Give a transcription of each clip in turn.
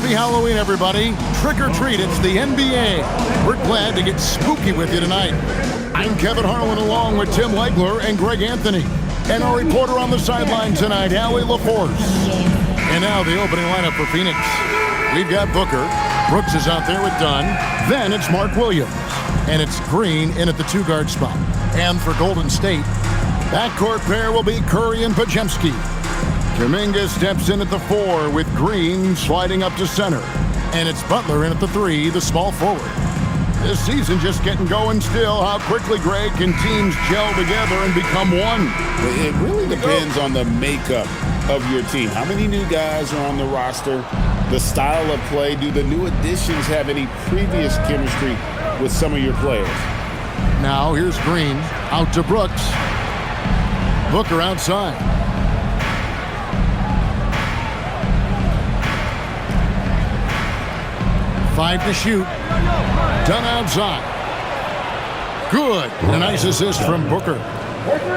Happy Halloween, everybody. Trick or treat, it's the NBA. We're glad to get spooky with you tonight. I'm Kevin Harlan along with Tim Legler and Greg Anthony. And our reporter on the sideline tonight, Allie LaForce. And now the opening lineup for Phoenix. We've got Booker. Brooks is out there with Dunn. Then it's Mark Williams. And it's Green in at the two-guard spot. And for Golden State, backcourt pair will be Curry and Podziemski. Kuminga steps in at the 4 with Green sliding up to center. And it's Butler in at the 3, the small forward. This season just getting going still. How quickly, Greg, can teams gel together and become one? It really depends on the makeup of your team. How many new guys are on the roster? The style of play. Do the new additions have any previous chemistry with some of your players? Now here's Green out to Brooks. Booker outside. 5 to shoot. Dunn outside. Good. And a nice assist from Booker.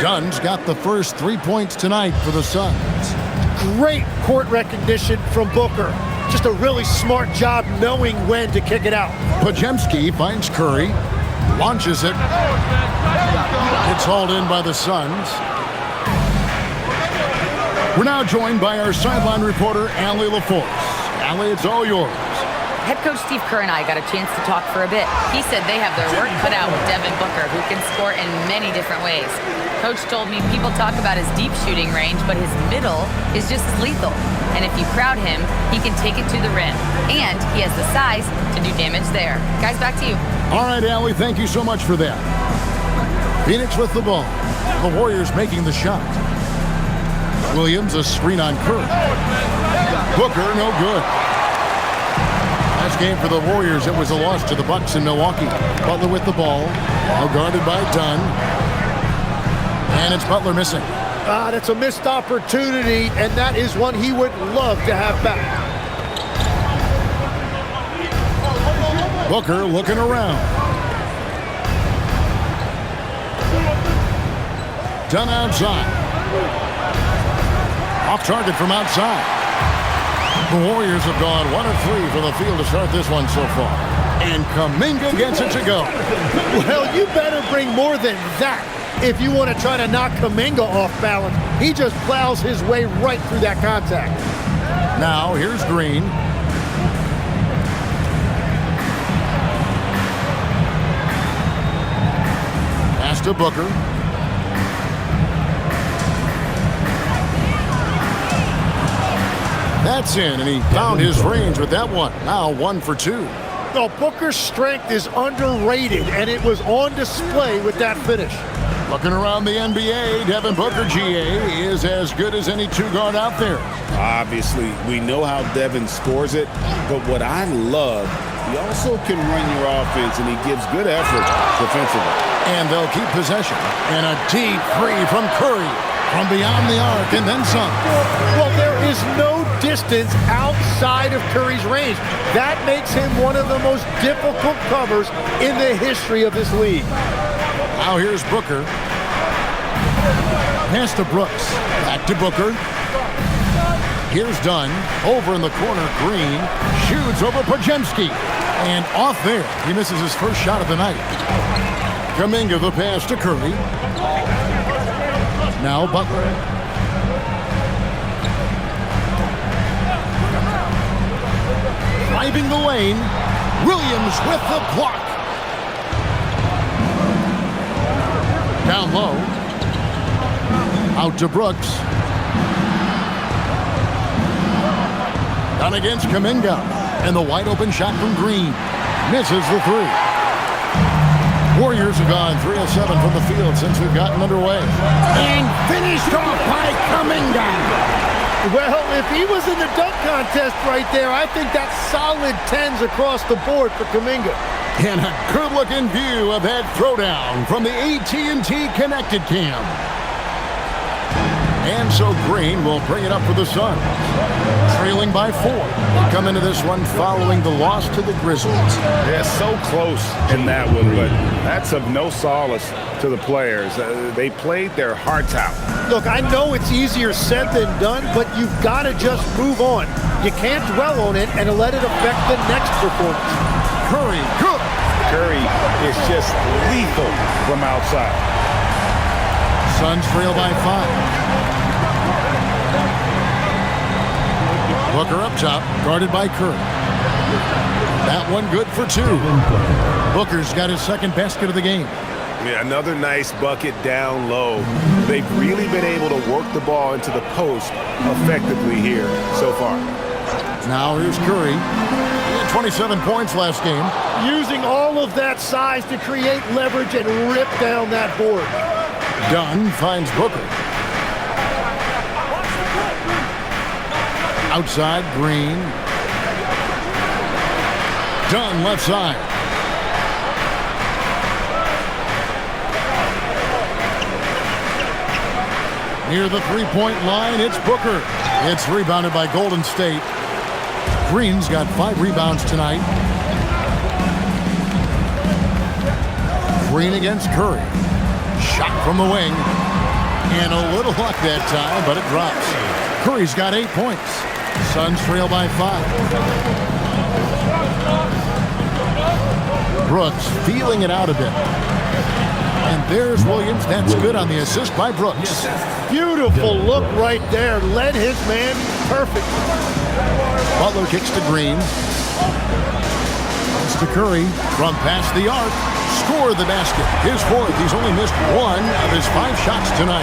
Dunn's got the first 3 points tonight for the Suns. Great court recognition from Booker. Just a really smart job knowing when to kick it out. Podziemski finds Curry. Launches it. It's hauled in by the Suns. We're now joined by our sideline reporter, Allie LaForce. Allie, it's all yours. Head coach Steve Kerr and I got a chance to talk for a bit. He said they have their work cut out with Devin Booker, who can score in many different ways. Coach told me people talk about his deep shooting range, but his middle is just as lethal. And if you crowd him, he can take it to the rim. And he has the size to do damage there. Guys, back to you. All right, Allie, thank you so much for that. Phoenix with the ball. The Warriors making the shot. Williams, a screen on Curry. Booker, no good. Last game for the Warriors, it was a loss to the Bucks in Milwaukee. Butler with the ball, now guarded by Dunn. And it's Butler missing. That's a missed opportunity, and that is one he would love to have back. Booker looking around. Dunn outside. Off target from outside. The Warriors have gone 1 of 3 from the field to start this one so far. And Kuminga gets it to go. Well, you better bring more than that if you want to try to knock Kuminga off balance. He just plows his way right through that contact. Now, here's Green. Pass to Booker. That's in, and he found his range with that one. Now 1 for 2. No, Booker's strength is underrated, and it was on display with that finish. Looking around the NBA, Devin Booker, GA, is as good as any two-guard out there. Obviously, we know how Devin scores it, but what I love, he also can run your offense, and he gives good effort defensively. And they'll keep possession. And a deep three from Curry from beyond the arc, and then some. Well, there is no distance outside of Curry's range. That makes him one of the most difficult covers in the history of this league. Now here's Booker. Pass to Brooks. Back to Booker. Here's Dunn. Over in the corner, Green. Shoots over Podziemski. And off there. He misses his first shot of the night. Kuminga the pass to Curry. Now Butler. Driving the lane. Williams with the block. Down low. Out to Brooks. Down against Kuminga. And the wide open shot from Green. Misses the 3. Warriors have gone 3 of 7 from the field since we've gotten underway. And finished off by Kuminga. Well, if he was in the dunk contest right there, I think that's solid 10s across the board for Kuminga. And a good-looking view of that throwdown from the AT&T Connected Cam. And so Green will bring it up for the Suns. Trailing by 4. They come into this one following the loss to the Grizzlies. They're so close in that one, but that's of no solace to the players. They played their hearts out. Look, I know it's easier said than done, but you've got to just move on. You can't dwell on it and let it affect the next performance. Curry, good. Curry is just lethal from outside. Suns trail by 5. Booker up top, guarded by Curry. That one good for 2. Booker's got his second basket of the game. Yeah, another nice bucket down low. They've really been able to work the ball into the post effectively here so far. Now here's Curry. He had 27 points last game. Using all of that size to create leverage and rip down that board. Dunn finds Booker. Outside, Green. Dunn left side. Near the three-point line, it's Booker. It's rebounded by Golden State. Green's got 5 rebounds tonight. Green against Curry. Shot from the wing. And a little luck that time, but it drops. Curry's got 8 points. Suns trail by 5. Brooks feeling it out a bit. And there's Williams. That's good on the assist by Brooks. Beautiful look right there. Led his man perfect. Butler kicks to Green. It's to Curry from past the arc. Score the basket. His 4th. He's only missed 1 of his 5 shots tonight.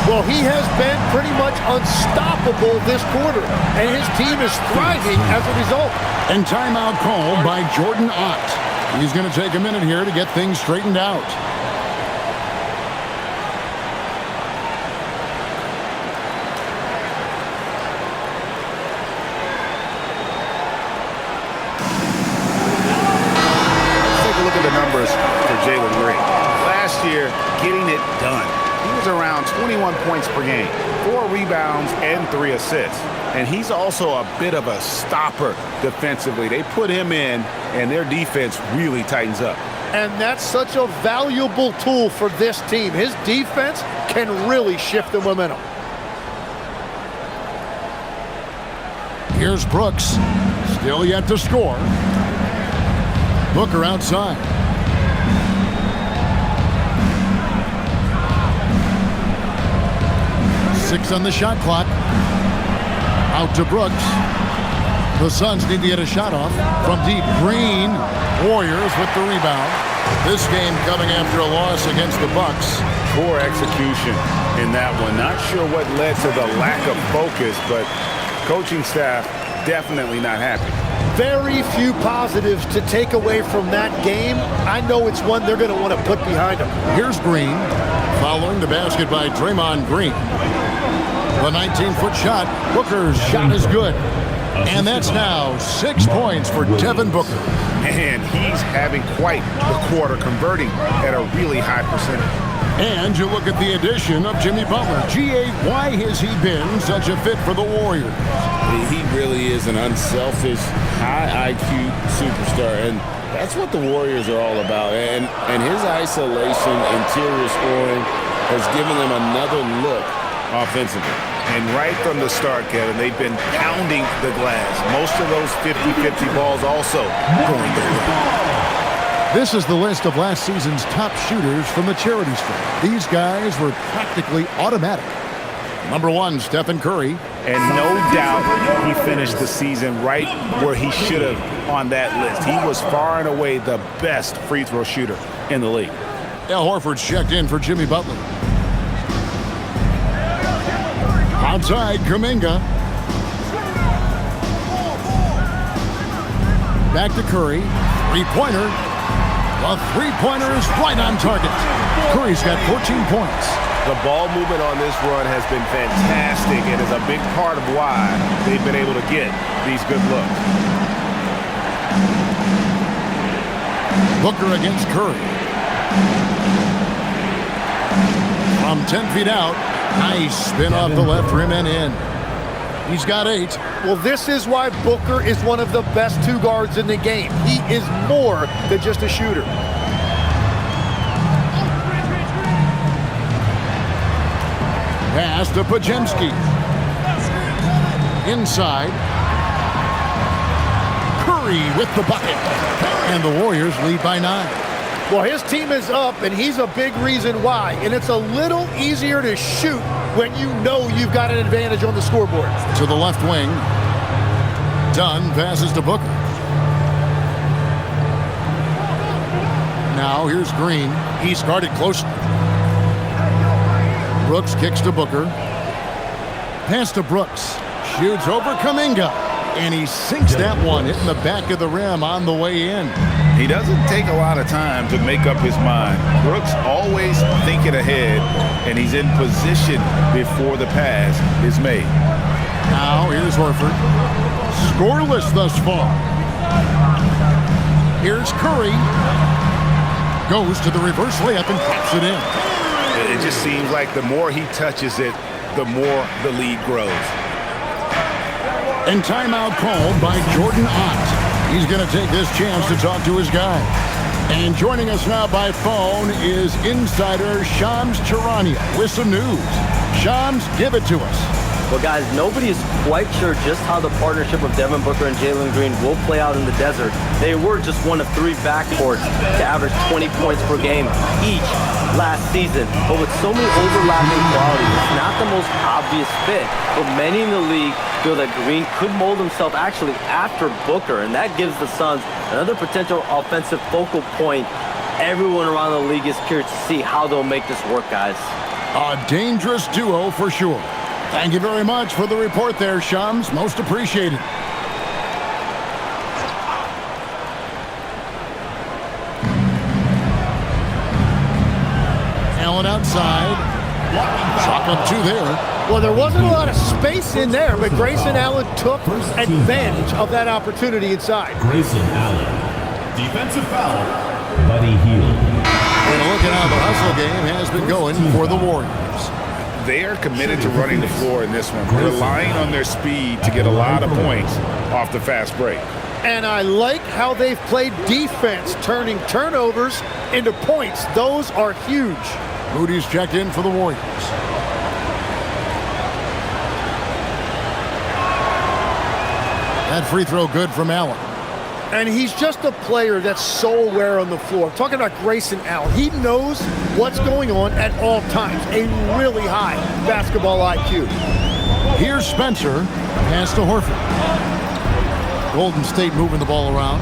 Well, he has been pretty much unstoppable this quarter, and his team is thriving as a result. And timeout called by Jordan Ott. He's going to take a minute here to get things straightened out. Getting it done. He was around 21 points per game, 4 rebounds and 3 assists. And he's also a bit of a stopper defensively. They put him in, and their defense really tightens up. And that's such a valuable tool for this team. His defense can really shift the momentum. Here's Brooks. Still yet to score. Booker outside. Six on the shot clock. Out to Brooks. The Suns need to get a shot off from deep. Green. Warriors with the rebound. This game coming after a loss against the Bucks. Poor execution in that one. Not sure what led to the lack of focus, but coaching staff definitely not happy. Very few positives to take away from that game. I know it's one they're going to want to put behind them. Here's Green. Following the basket by Draymond Green. The 19-foot shot. Booker's shot is good. And that's now 6 points for Devin Booker. And he's having quite the quarter, converting at a really high percentage. And you look at the addition of Jimmy Butler. G.A., why has he been such a fit for the Warriors? He really is an unselfish, high IQ superstar. And that's what the Warriors are all about. And his isolation, interior scoring has given them another look offensively. And right from the start, Kevin, they've been pounding the glass. Most of those 50-50 balls also going their way. This is the list of last season's top shooters from the charity stripe. These guys were practically automatic. Number 1, Stephen Curry. And no doubt he finished the season right where he should have on that list. He was far and away the best free throw shooter in the league. Al Horford's checked in for Jimmy Butler. Outside, Kuminga. Back to Curry. Three-pointer. The three-pointer is right on target. Curry's got 14 points. The ball movement on this run has been fantastic and is a big part of why they've been able to get these good looks. Booker against Curry. From 10 feet out, Nice spin off the left rim and in. He's got 8. Well, this is why Booker is one of the best 2 guards in the game. He is more than just a shooter. Pass to Pajemski. Inside. Curry with the bucket. And the Warriors lead by 9. Well, his team is up, and he's a big reason why. And it's a little easier to shoot when you know you've got an advantage on the scoreboard. To the left wing. Dunn passes to Booker. Now here's Green. He's guarded closely. Brooks kicks to Booker. Pass to Brooks. Shoots over Kuminga. And he sinks that one, hitting the back of the rim on the way in. He doesn't take a lot of time to make up his mind. Brooks always thinking ahead, and he's in position before the pass is made. Now here's Horford. Scoreless thus far. Here's Curry. Goes to the reverse layup and pops it in. It just seems like the more he touches it, the more the lead grows. And timeout called by Jordan Ott. He's going to take this chance to talk to his guy. And joining us now by phone is insider Shams Charania with some news. Shams, give it to us. Well, guys, nobody is quite sure just how the partnership of Devin Booker and Jalen Green will play out in the desert. They were just one of 3 backcourts to average 20 points per game each last season. But with so many overlapping qualities, it's not the most obvious fit. But many in the league feel that Green could mold himself actually after Booker, and that gives the Suns another potential offensive focal point. Everyone around the league is curious to see how they'll make this work, guys. A dangerous duo for sure. Thank you very much for the report there, Shams. Most appreciated. Allen outside. Chalk up 2 there. Well, there wasn't a lot of space in there, but Grayson Allen took advantage of that opportunity inside. Grayson Allen. Defensive foul, Buddy Hield. And look at how the hustle game has been going for the Warriors. They are committed to running the floor in this one, relying on their speed to get a lot of points off the fast break. And I like how they've played defense, turning turnovers into points. Those are huge. Moody's checked in for the Warriors. That free throw good from Allen. And he's just a player that's so aware on the floor. Talking about Grayson Allen, he knows what's going on at all times. A really high basketball IQ. Here's Spencer. Pass to Horford. Golden State moving the ball around.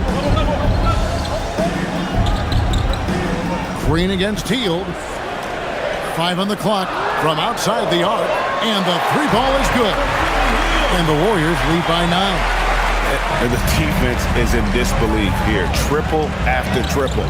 Green against Hield. 5 on the clock from outside the arc. And the 3 ball is good. And the Warriors lead by 9. And the defense is in disbelief here. Triple after triple.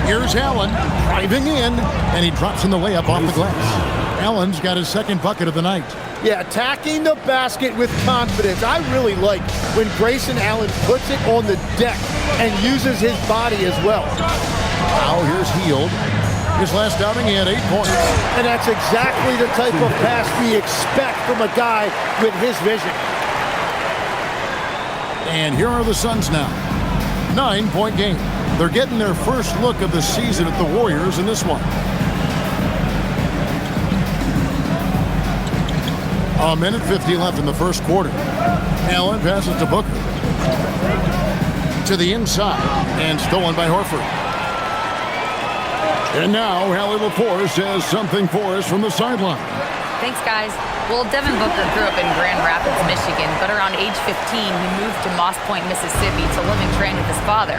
Here's Allen driving in, and he drops in the layup off the glass. Allen's got his 2nd bucket of the night. Yeah, attacking the basket with confidence. I really like when Grayson Allen puts it on the deck and uses his body as well. Now here's Hield. His last outing, he had 8 points. And that's exactly the type of pass we expect from a guy with his vision. And here are the Suns now. 9-point game. They're getting their first look of the season at the Warriors in this one. A minute 50 left in the first quarter. Allen passes to Booker. To the inside. And stolen by Horford. And now Hallie LaForce has something for us from the sideline. Thanks, guys. Well, Devin Booker grew up in Grand Rapids, Michigan, but around age 15, he moved to Moss Point, Mississippi to live and train with his father.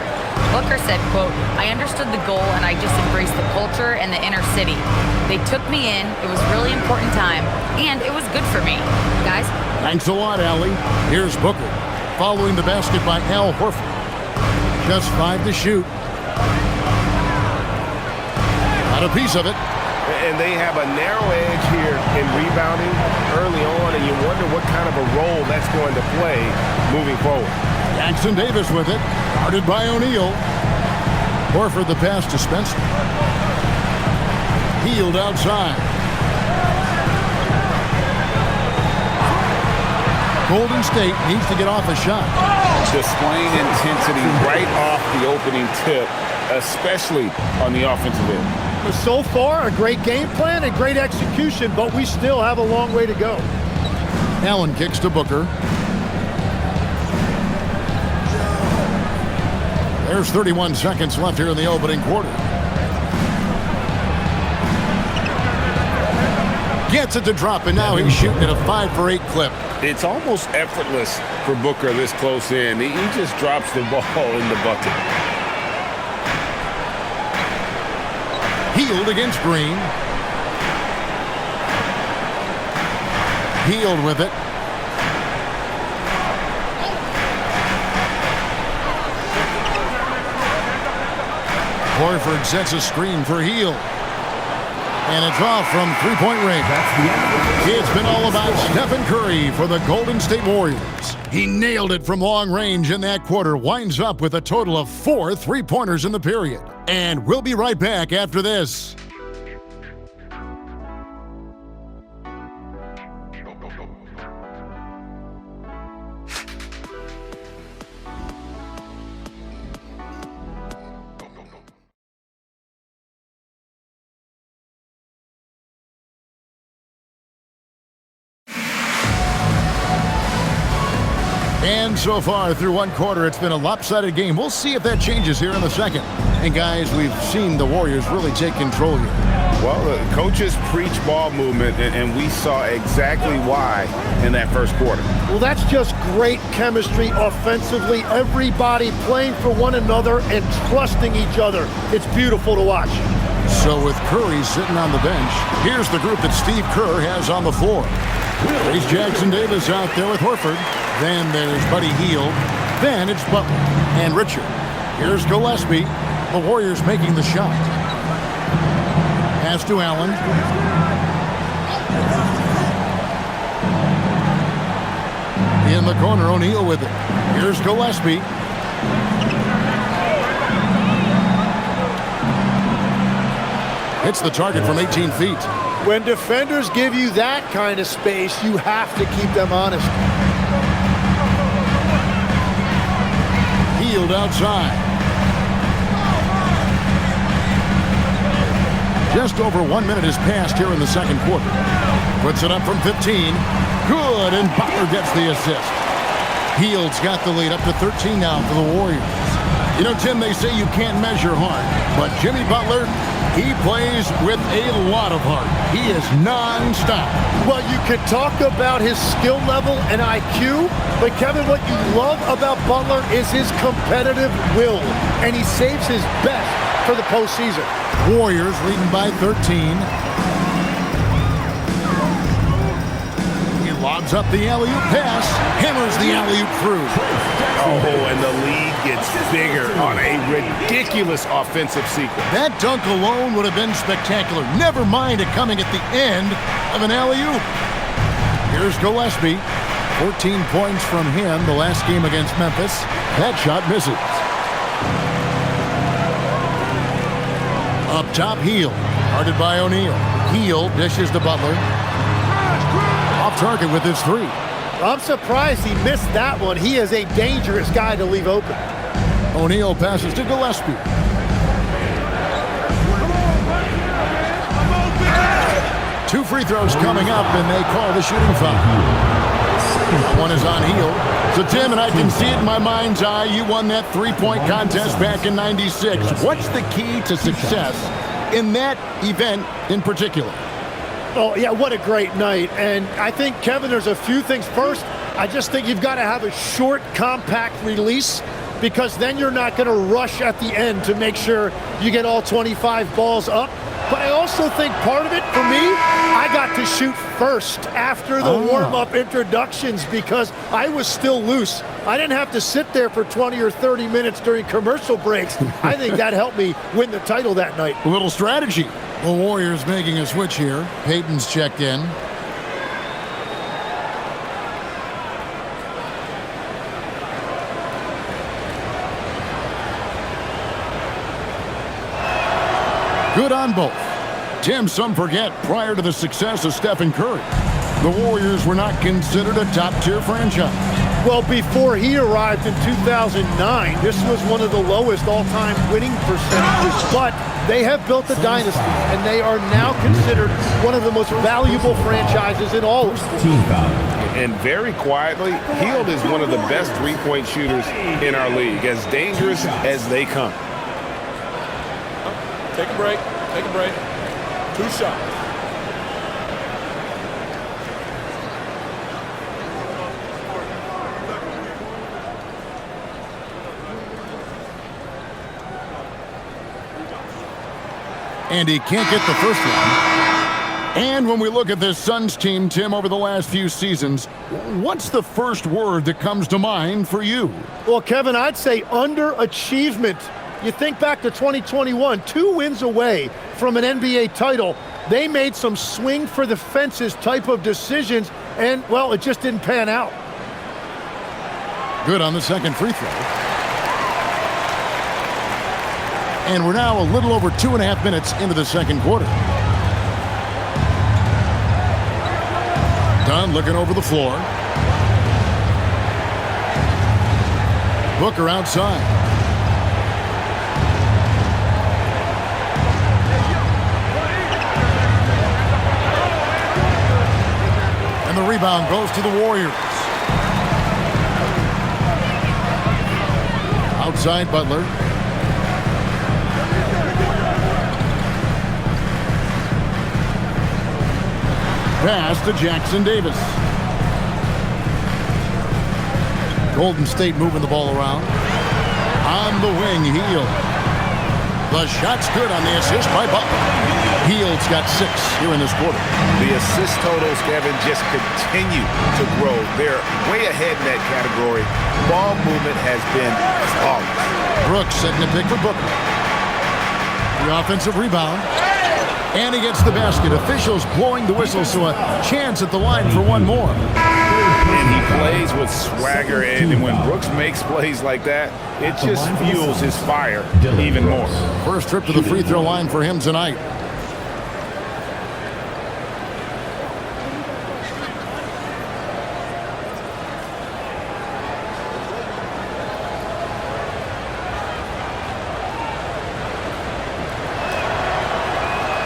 Booker said, quote, "I understood the goal and I just embraced the culture and the inner city. They took me in, it was a really important time, and it was good for me." Guys? Thanks a lot, Allie. Here's Booker, following the basket by Al Horford. Just 5 to shoot. Got a piece of it. And they have a narrow edge here in rebounding early on, and you wonder what kind of a role that's going to play moving forward. Jackson Davis with it. Guarded by O'Neal. Horford the pass to Spencer. Hield outside. Golden State needs to get off a shot. Displaying intensity right off the opening tip, especially on the offensive end. So far, a great game plan and great execution, but we still have a long way to go. Allen kicks to Booker. There's 31 seconds left here in the opening quarter. Gets it to drop, and now he's shooting at a 5-for-8 clip. It's almost effortless for Booker this close in. He just drops the ball in the bucket. Hield against Green. Hield with it. Horford sets a screen for Hield. And it's off from three-point range. It's been all about Stephen Curry for the Golden State Warriors. He nailed it from long range in that quarter, winds up with a total of 4 3-pointers in the period. And we'll be right back after this. And so far through one quarter, it's been a lopsided game. We'll see if that changes here in the second. And guys, we've seen the Warriors really take control here. Well, the coaches preach ball movement, and we saw exactly why in that first quarter. Well, that's just great chemistry offensively. Everybody playing for one another and trusting each other. It's beautiful to watch. So with Curry sitting on the bench, here's the group that Steve Kerr has on the floor. There's Jackson Davis out there with Horford. Then there's Buddy Hield. Then it's Butler and Richard. Here's Gillespie. The Warriors making the shot. Pass to Allen. In the corner, O'Neal with it. Here's Gillespie. Hits the target from 18 feet. When defenders give you that kind of space, you have to keep them honest. Hield outside. Just over 1 minute has passed here in the second quarter. Puts it up from 15. Good, and Butler gets the assist. Hield's got the lead up to 13 now for the Warriors. You know, Tim, they say you can't measure heart, but Jimmy Butler, he plays with a lot of heart. He is non-stop. Well, you can talk about his skill level and IQ, but Kevin, what you love about Butler is his competitive will, and he saves his best for the postseason. Warriors leading by 13. He lobs up the alley-oop pass, hammers the alley-oop through. Oh, and the lead gets bigger on a ridiculous offensive sequence. That dunk alone would have been spectacular. Never mind it coming at the end of an alley-oop. Here's Gillespie. 14 points from him the last game against Memphis. That shot misses. Up top, Hield. Guarded by O'Neal. Hield dishes to Butler. Off target with his three. I'm surprised he missed that one. He is a dangerous guy to leave open. O'Neal passes to Gillespie. Two free throws coming up, and they call the shooting foul. One is on Hield. So, Tim, and I can see it in my mind's eye, you won that three-point contest back in '96. What's the key to success in that event in particular? Oh, yeah, what a great night. And I think, Kevin, there's a few things. First, I just think you've got to have a short, compact release, because then you're not going to rush at the end to make sure you get all 25 balls up. But I also think part of it, for me, I got to shoot first after the warm-up introductions because I was still loose. I didn't have to sit there for 20 or 30 minutes during commercial breaks. I think that helped me win the title that night. A little strategy. The Warriors making a switch here. Payton's checked in. Good on both. Tim, some forget, prior to the success of Stephen Curry, the Warriors were not considered a top-tier franchise. Well, before he arrived in 2009, this was one of the lowest all-time winning percentages, but they have built a dynasty, and they are now considered one of the most valuable franchises in all of sports. And very quietly, Hield is one of the best three-point shooters in our league, as dangerous as they come. Take a break. Take a break. 2 shots. And he can't get the first one. And when we look at this Suns team, Tim, over the last few seasons, what's the first word that comes to mind for you? Well, Kevin, I'd say underachievement. You think back to 2021, 2 wins away from an NBA title. They made some swing for the fences type of decisions, and, well, it just didn't pan out. Good on the second free throw. And we're now a little over 2.5 minutes into the second quarter. Dunn looking over the floor. Booker outside. And the rebound goes to the Warriors. Outside Butler. Pass to Jackson Davis. Golden State moving the ball around. On the wing, Hield. The shot's good on the assist by Butler. Hield's got 6 here in this quarter. The assist totals, Kevin, just continue to grow. They're way ahead in that category. Ball movement has been flawless. Brooks setting the pick for Booker. The offensive rebound. And he gets the basket. Officials blowing the whistle, so a chance at the line for one more. And he plays with swagger, and when Brooks makes plays like that, it just fuels his fire even more. First trip to the free throw line for him tonight.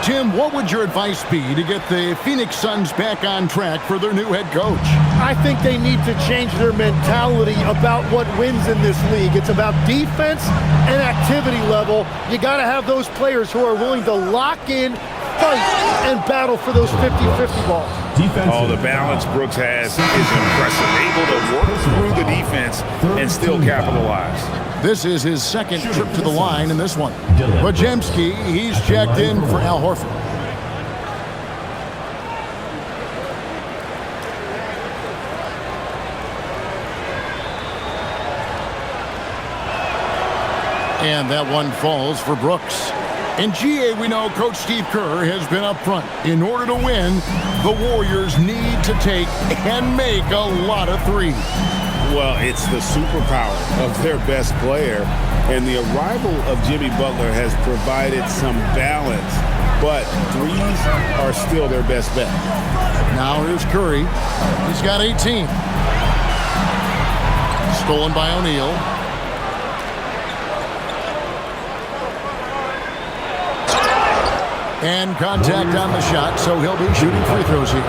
Tim, what would your advice be to get the Phoenix Suns back on track for their new head coach? I think they need to change their mentality about what wins in this league. It's about defense and activity level. You got to have those players who are willing to lock in, fight, and battle for those 50-50 balls. Oh, the balance Brooks has is impressive. Able to work through the defense and still capitalize. This is his second trip to the line in this one. Podziemski, he's checked in for Al Horford. And that one falls for Brooks. In GA, we know Coach Steve Kerr has been up front. In order to win, the Warriors need to take and make a lot of threes. Well, it's the superpower of their best player, and the arrival of Jimmy Butler has provided some balance, but threes are still their best bet. Now here's Curry. He's got 18. Stolen by O'Neal. And contact on the shot, so he'll be shooting free throws here.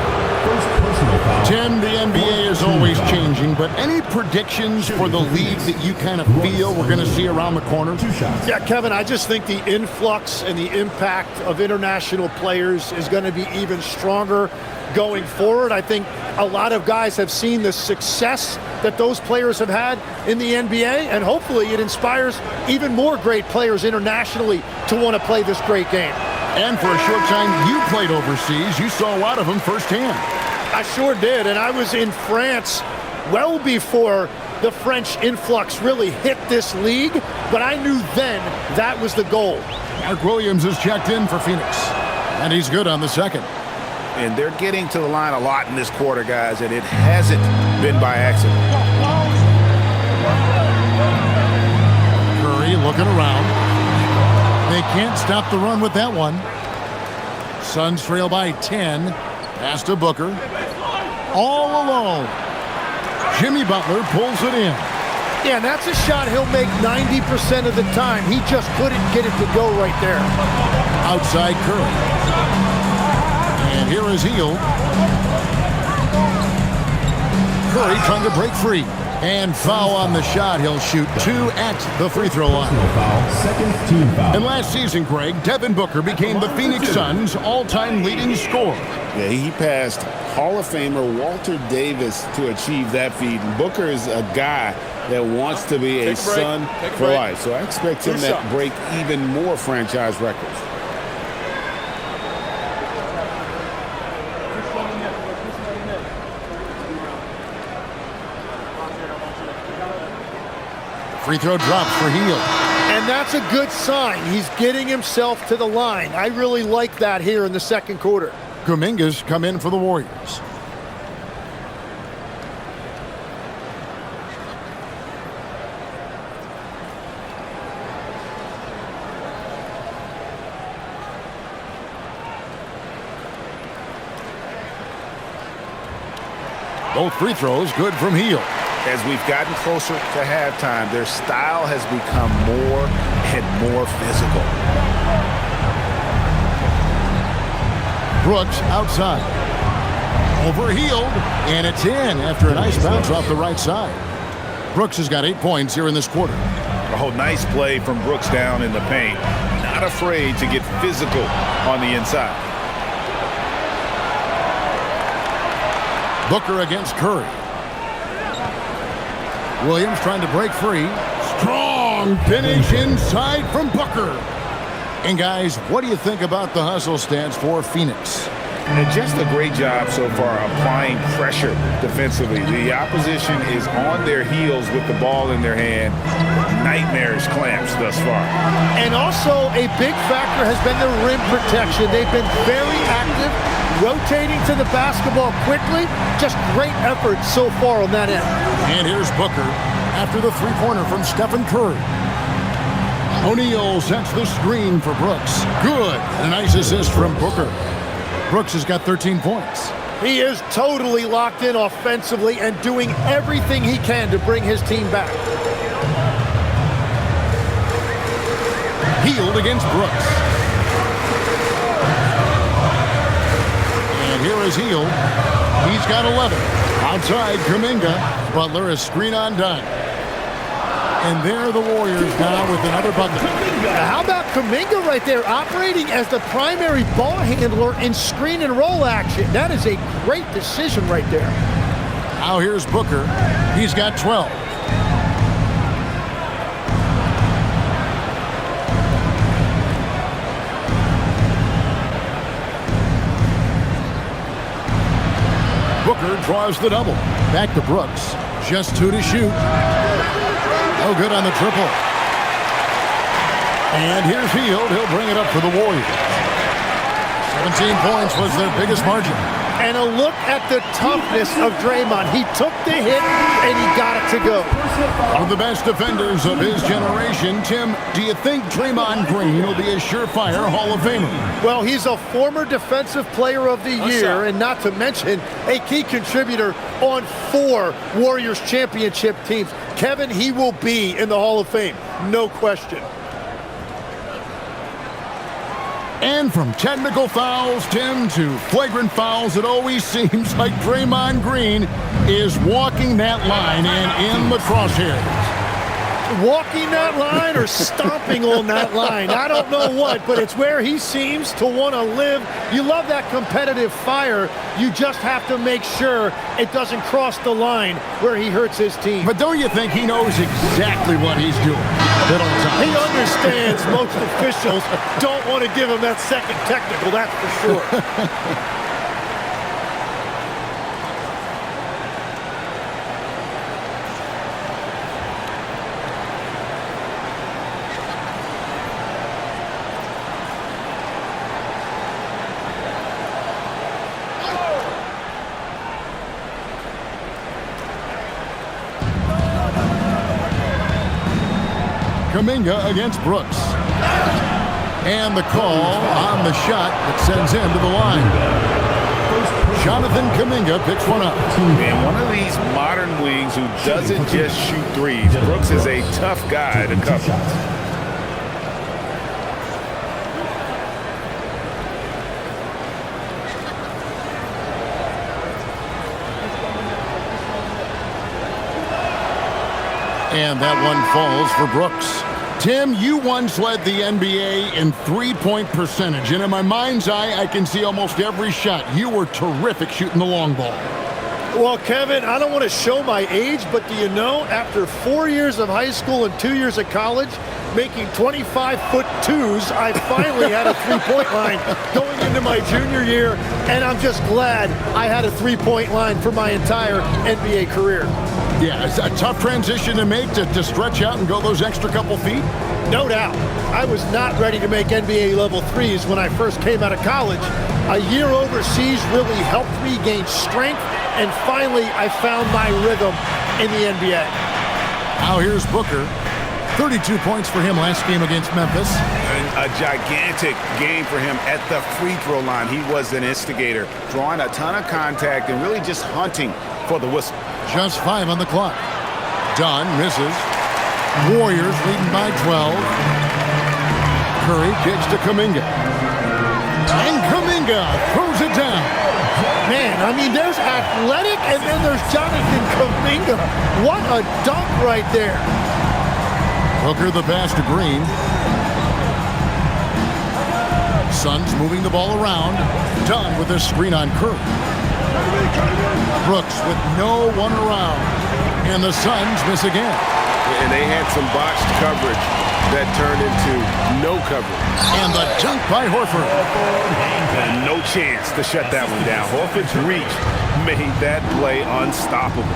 Tim, the NBA is always changing, but any predictions for the league that you kind of feel we're going to see around the corner? Yeah, Kevin, I just think the influx and the impact of international players is going to be even stronger going forward. I think a lot of guys have seen the success that those players have had in the NBA, and hopefully it inspires even more great players internationally to want to play this great game. And for a short time, you played overseas. You saw a lot of them firsthand. I sure did, and I was in France well before the French influx really hit this league, but I knew then that was the goal. Mark Williams is checked in for Phoenix, and he's good on the second. And they're getting to the line a lot in this quarter, guys, and it hasn't been by accident. Curry looking around. They can't stop the run with that one. Suns trail by 10. Pass to Booker. all alone. Jimmy Butler pulls it in. Yeah, and that's a shot he'll make 90% of the time. He just couldn't get it to go right there. Outside Curry. And here is Hield. Curry trying to break free. And foul on the shot. He'll shoot 2 at the free throw line. Second team foul. And last season, Greg, Devin Booker became the Phoenix Suns' all-time leading scorer. Yeah, he passed Hall of Famer Walter Davis to achieve that feat. And Booker is a guy that wants to be a Sun for life. So I expect him to break even more franchise records. Free throw drops for Hield. And that's a good sign. He's getting himself to the line. I really like that here in the second quarter. Kuminga's come in for the Warriors. Both free throws good from Hield. As we've gotten closer to halftime, their style has become more and more physical. Brooks outside. Over Hield, and it's in after a nice bounce off the right side. Brooks has got 8 points here in this quarter. Oh, nice play from Brooks down in the paint. Not afraid to get physical on the inside. Booker against Curry. Williams trying to break free. Strong finish inside from Booker. And guys, what do you think about the hustle stance for Phoenix? And just a great job so far applying pressure defensively. The opposition is on their heels with the ball in their hand. Nightmarish clamps thus far. And also a big factor has been the rim protection. They've been very active, rotating to the basketball quickly. Just great effort so far on that end. And here's Booker after the three-pointer from Stephen Curry. O'Neal sets the screen for Brooks. Good. And a nice assist from Booker. Brooks has got 13 points. He is totally locked in offensively and doing everything he can to bring his team back. Hield against Brooks. And here is Hield. He's got 11. Outside Kuminga. Butler is screen on done. And there are the Warriors now with another bucket. How about Kuminga right there operating as the primary ball handler in screen and roll action? That is a great decision right there. Now here's Booker. He's got 12. Booker draws the double. Back to Brooks. Just 2 to shoot. No good on the triple. And here's Hield. He'll bring it up for the Warriors. 17 points was their biggest margin. And a look at the toughness of Draymond. He took the hit and he got it to go. One of the best defenders of his generation. Tim, do you think Draymond Green will be a surefire Hall of Famer? Well, he's a former Defensive Player of the Year, and not to mention a key contributor on 4 Warriors championship teams. Kevin, he will be in the Hall of Fame, no question. And from technical fouls, Tim, to flagrant fouls, it always seems like Draymond Green is walking that line and in the crosshairs. Walking that line or stomping on that line. I don't know what, but it's where he seems to want to live. You love that competitive fire. You just have to make sure it doesn't cross the line where he hurts his team. But don't you think he knows exactly what he's doing at all times? He understands most officials don't want to give him that second technical, that's for sure. Kuminga against Brooks. And the call on the shot that sends him to the line. First Jonathan Kuminga picks one up. And one of these modern wings who doesn't just shoot threes. Brooks is a tough guy to cover. And that one falls for Brooks. Tim, you once led the NBA in three-point percentage, and in my mind's eye, I can see almost every shot. You were terrific shooting the long ball. Well, Kevin, I don't want to show my age, but do you know, after 4 years of high school and 2 years of college, making 25-foot twos, I finally had a three-point line going into my junior year, and I'm just glad I had a three-point line for my entire NBA career. Yeah, it's a tough transition to make to stretch out and go those extra couple feet. No doubt. I was not ready to make NBA level threes when I first came out of college. A year overseas really helped me gain strength, and finally I found my rhythm in the NBA. Now here's Booker. 32 points for him last game against Memphis. And a gigantic game for him at the free throw line. He was an instigator, drawing a ton of contact and really just hunting for the whistle. Just 5 on the clock. Dunn misses. Warriors leading by 12. Curry kicks to Kuminga. And Kuminga throws it down. Man, I mean, there's athletic, and then there's Jonathan Kuminga. What a dunk right there. Booker the pass to Green. Suns moving the ball around. Dunn with a screen on Curry. Brooks with no one around. And the Suns miss again. And they had some botched coverage that turned into no coverage. And the dunk by Horford. And no chance to shut that one down. Horford's reach made that play unstoppable.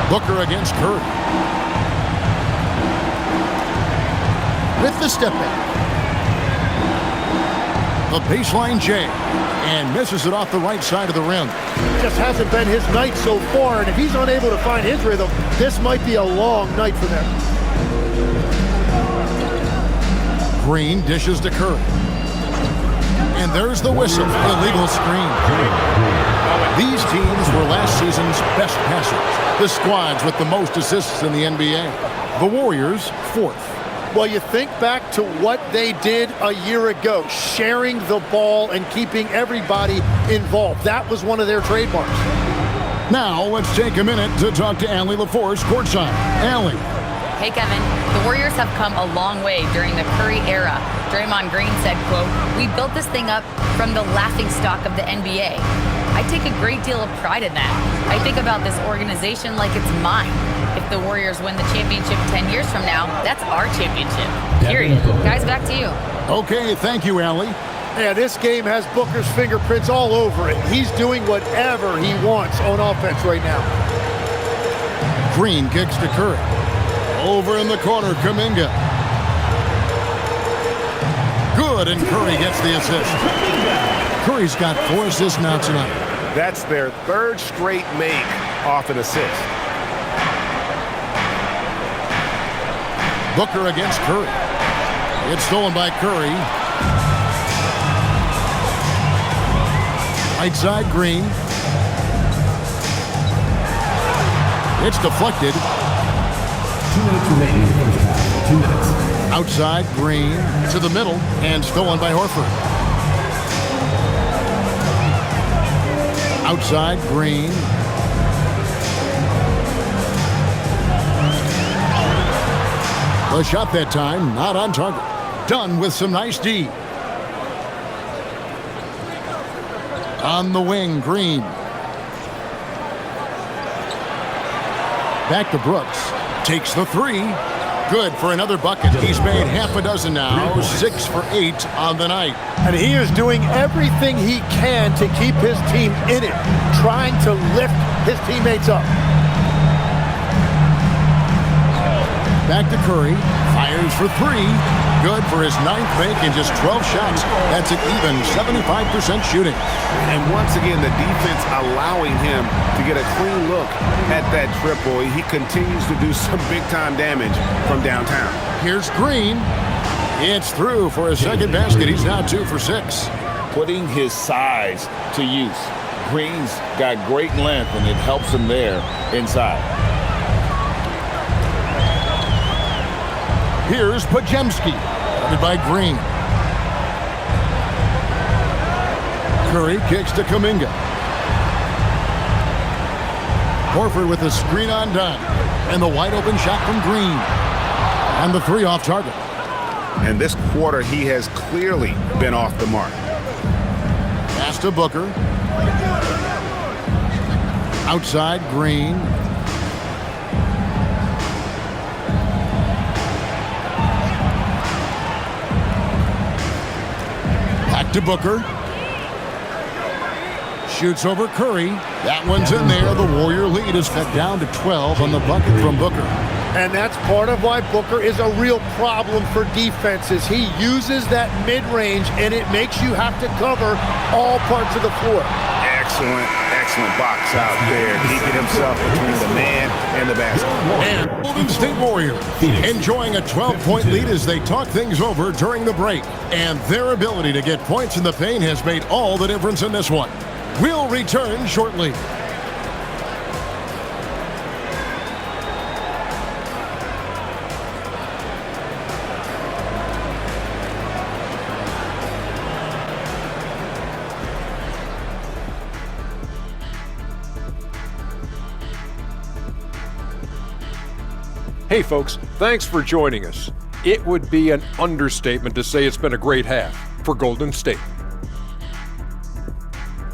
Booker against Curry. With the step back. The baseline J. And misses it off the right side of the rim. Just hasn't been his night so far, and if he's unable to find his rhythm, this might be a long night for them. Green dishes to Curry. And there's the whistle. Illegal screen. These teams were last season's best passers. The squads with the most assists in the NBA. The Warriors, 4th. Well, you think back to what they did a year ago, sharing the ball and keeping everybody involved. That was one of their trademarks. Now, let's take a minute to talk to Allie LaForce courtside. Allie. Hey, Kevin. The Warriors have come a long way during the Curry era. Draymond Green said, quote, "We built this thing up from the laughingstock of the NBA. I take a great deal of pride in that. I think about this organization like it's mine. If the Warriors win the championship 10 years from now, that's our championship. Period." Guys, back to you. Okay, thank you, Allie. Yeah, this game has Booker's fingerprints all over it. He's doing whatever he wants on offense right now. Green kicks to Curry. Over in the corner, Kuminga. Good, and Curry gets the assist. Curry's got 4 assists now tonight. That's their 3rd straight make off an assist. Booker against Curry. It's stolen by Curry. Right side, Green. It's deflected. 2 minutes remaining in the first half. 2 minutes. Outside, Green to the middle, and stolen by Horford. Outside, Green. The shot that time, not on target. Dunn with some nice D. On the wing, Green. Back to Brooks. Takes the 3. Good for another bucket. He's made half a dozen now. 6 for 8 on the night. And he is doing everything he can to keep his team in it, trying to lift his teammates up. Back to Curry. Fires for 3. Good for his 9th make in just 12 shots. That's an even 75% shooting. And once again, the defense allowing him to get a clean look at that triple. He continues to do some big-time damage from downtown. Here's Green. It's through for a second basket. He's now 2 for 6. Putting his size to use. Green's got great length, and it helps him there inside. Here's Pajemski, guarded by Green. Curry kicks to Kuminga. Horford with the screen on Dunn. And the wide open shot from Green. And the 3 off target. And this quarter, he has clearly been off the mark. Pass to Booker. Outside, Green. Back to Booker. Shoots over Curry. That one's in there. The Warrior lead is cut down to 12 on the bucket from Booker. And that's part of why Booker is a real problem for defenses. He uses that mid-range, and it makes you have to cover all parts of the floor. Excellent box out there, keeping himself between the man and the basket. And Golden State Warriors enjoying a 12-point lead as they talk things over during the break. And their ability to get points in the paint has made all the difference in this one. We'll return shortly. Hey folks, thanks for joining us. It would be an understatement to say it's been a great half for Golden State.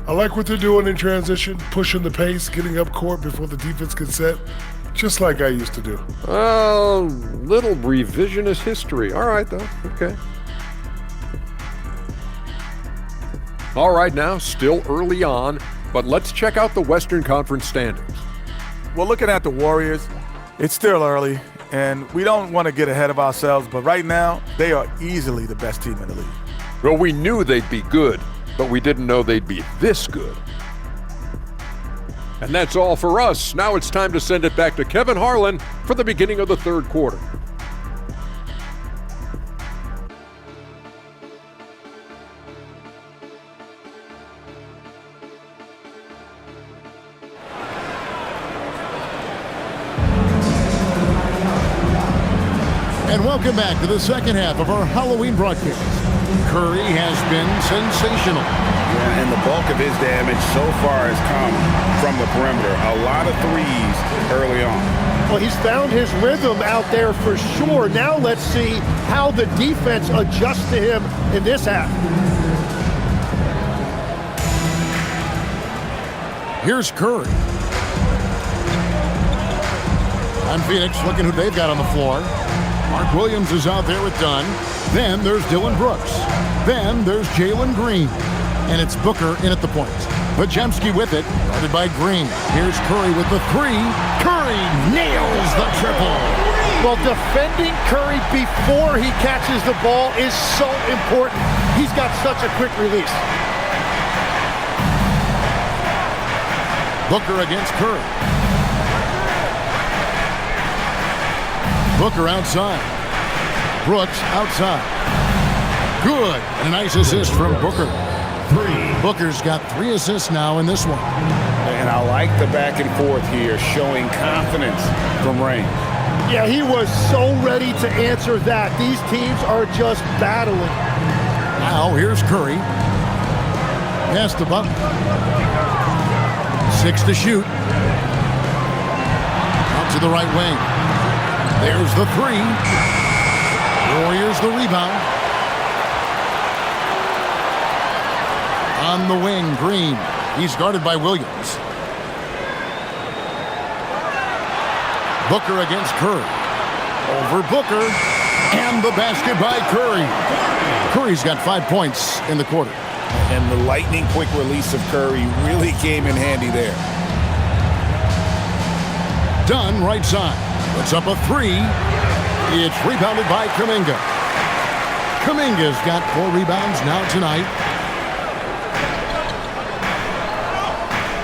I like what they're doing in transition, pushing the pace, getting up court before the defense gets set, just like I used to do. Little revisionist history. All right, though. Okay. All right, now, still early on, but let's check out the Western Conference standings. Well, looking at the Warriors, it's still early, and we don't want to get ahead of ourselves, but right now, they are easily the best team in the league. Well, we knew they'd be good, but we didn't know they'd be this good. And that's all for us. Now it's time to send it back to Kevin Harlan for the beginning of the third quarter. And welcome back to the second half of our Halloween broadcast. Curry has been sensational. Yeah, and the bulk of his damage so far has come from the perimeter. A lot of threes early on. Well, he's found his rhythm out there for sure. Now let's see how the defense adjusts to him in this half. Here's Curry. And Phoenix looking who they've got on the floor. Mark Williams is out there with Dunn. Then there's Dylan Brooks. Then there's Jalen Green. And it's Booker in at the point. Pajemski with it, guarded by Green. Here's Curry with the 3. Curry nails the triple. Well, defending Curry before he catches the ball is so important. He's got such a quick release. Booker against Curry. Booker outside. Brooks outside. Good. And a nice assist from Booker. 3. Booker's got 3 assists now in this one. And I like the back and forth here, showing confidence from range. Yeah, he was so ready to answer that. These teams are just battling. Now here's Curry. Pass to Butler. 6 to shoot. Out to the right wing. There's the 3. Warriors the rebound. On the wing, Green. He's guarded by Williams. Booker against Curry. Over Booker. And the basket by Curry. Curry's got 5 points in the quarter. And the lightning quick release of Curry really came in handy there. Dunn right side. Puts up a 3. It's rebounded by Kuminga. Kuminga's got 4 rebounds now tonight.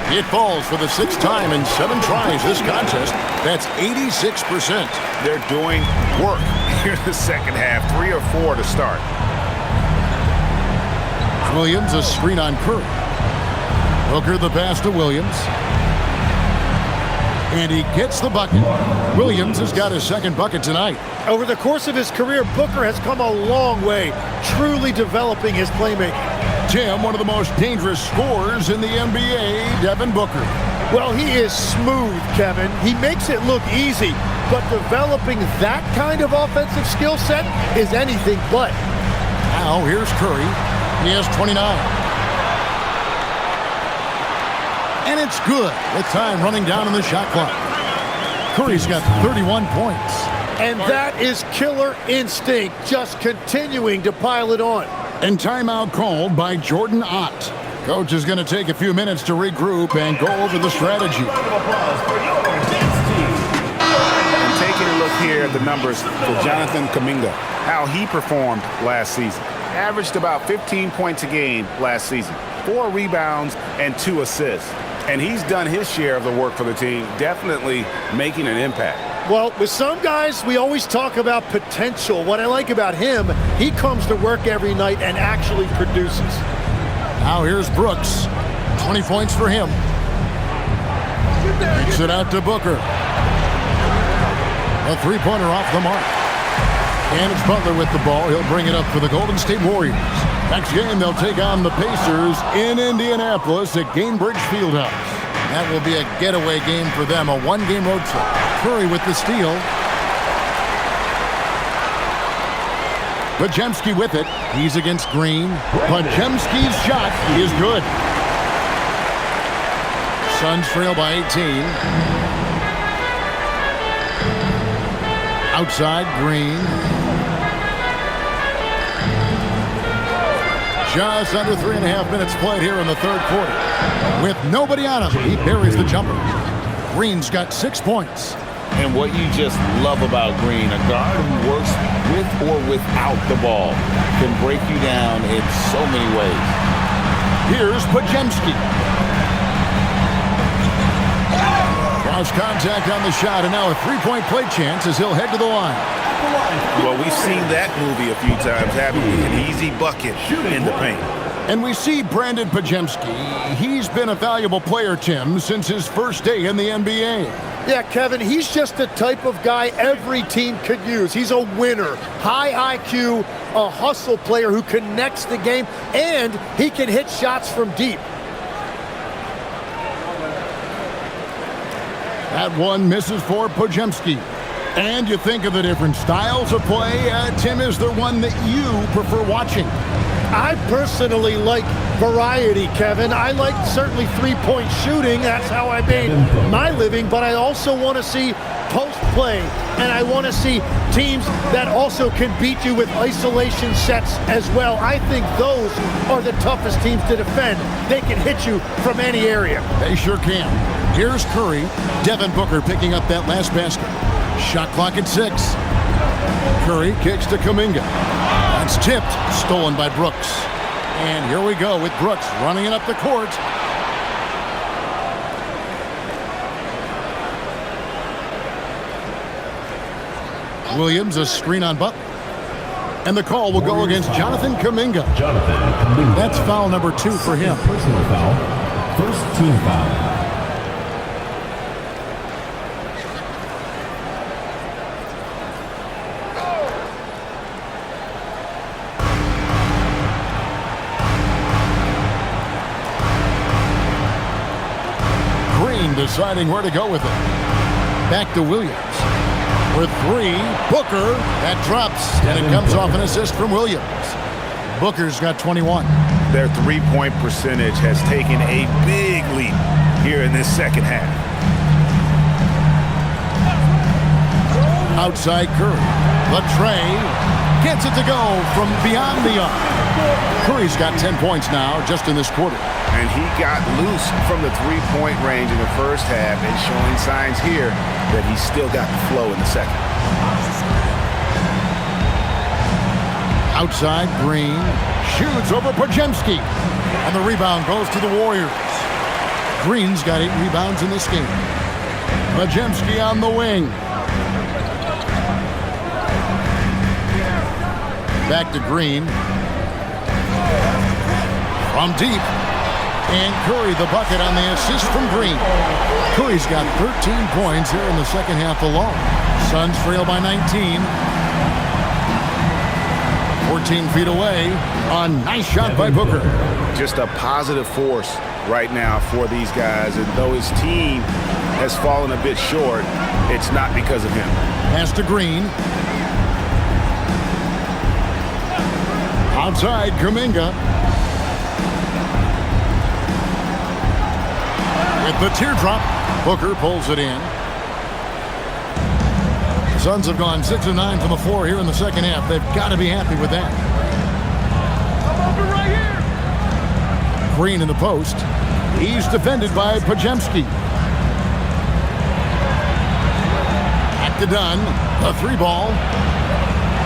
It falls for the 6th time in 7 tries this contest. That's 86%. They're doing work here in the second half, 3 or 4 to start. Williams, a screen on Curry. Booker the pass to Williams. And he gets the bucket. Williams has got his second bucket tonight. Over the course of his career, Booker has come a long way, truly developing his playmaking. Tim, one of the most dangerous scorers in the NBA, Devin Booker. Well, he is smooth, Kevin. He makes it look easy, but developing that kind of offensive skill set is anything but. Now, here's Curry. He has 29. And it's good with time running down in the shot clock. Curry's got 31 points. And that is killer instinct, just continuing to pile it on. And timeout called by Jordan Ott. Coach is going to take a few minutes to regroup and go over the strategy. And taking a look here at the numbers for Jonathan Kuminga, how he performed last season. Averaged about 15 points a game last season, 4 rebounds and 2 assists. And he's done his share of the work for the team, definitely making an impact. Well, with some guys, we always talk about potential. What I like about him, he comes to work every night and actually produces. Now here's Brooks. 20 points for him. Kicks it out to Booker. A three-pointer off the mark. And it's Butler with the ball. He'll bring it up for the Golden State Warriors. Next game, they'll take on the Pacers in Indianapolis at Gainbridge Fieldhouse. That will be a getaway game for them, a one-game road trip. Curry with the steal. Podziemski with it. He's against Green. Podziemski's shot is good. Suns trail by 18. Outside, Green. Just under 3.5 minutes played here in the third quarter. With nobody on him, he buries the jumper. Green's got 6 points. And what you just love about Green, a guard who works with or without the ball, can break you down in so many ways. Here's Podziemski. Cross contact on the shot, and now a three-point play chance as he'll head to the line. Well, we've seen that movie a few times, having an easy bucket in the paint. And we see Brandon Podziemski. He's been a valuable player, Tim, since his first day in the NBA. Yeah, Kevin, he's just the type of guy every team could use. He's a winner, high IQ, a hustle player who connects the game, and he can hit shots from deep. That one misses for Podziemski. And you think of the different styles of play. Tim, is there one that you prefer watching? I personally like variety, Kevin. I like certainly three-point shooting. That's how I made my living. But I also want to see post play, and I want to see teams that also can beat you with isolation sets as well. I think those are the toughest teams to defend. They can hit you from any area. They sure can. Here's Curry. Devin Booker picking up that last basket. Shot clock at 6. Curry kicks to Kuminga. That's tipped, stolen by Brooks. And here we go with Brooks running it up the court. Williams, a screen on Butler. And the call will go against Jonathan Kuminga. That's foul number 2 for him. Personal foul. First team foul. Deciding where to go with it. Back to Williams. For 3, Booker. That drops, and it comes off an assist from Williams. Booker's got 21. Their three-point percentage has taken a big leap here in this second half. Outside Curry. Latre gets it to go from beyond the arc. Curry's got 10 points now just in this quarter. And he got loose from the three-point range in the first half and showing signs here that he's still got the flow in the second. Outside, Green shoots over Podziemski. And the rebound goes to the Warriors. Green's got 8 rebounds in this game. Podziemski on the wing. Back to Green. From deep. And Curry the bucket on the assist from Green. Curry's got 13 points here in the second half alone. Suns trail by 19. 14 feet away. A nice shot by Booker. Just a positive force right now for these guys. And though his team has fallen a bit short, it's not because of him. Pass to Green. Outside, Kuminga. With the teardrop, Booker pulls it in. The Suns have gone 6 of 9 from the floor here in the second half. They've got to be happy with that. Green in the post. He's defended by Pajemski. Back to Dunn. The 3-ball.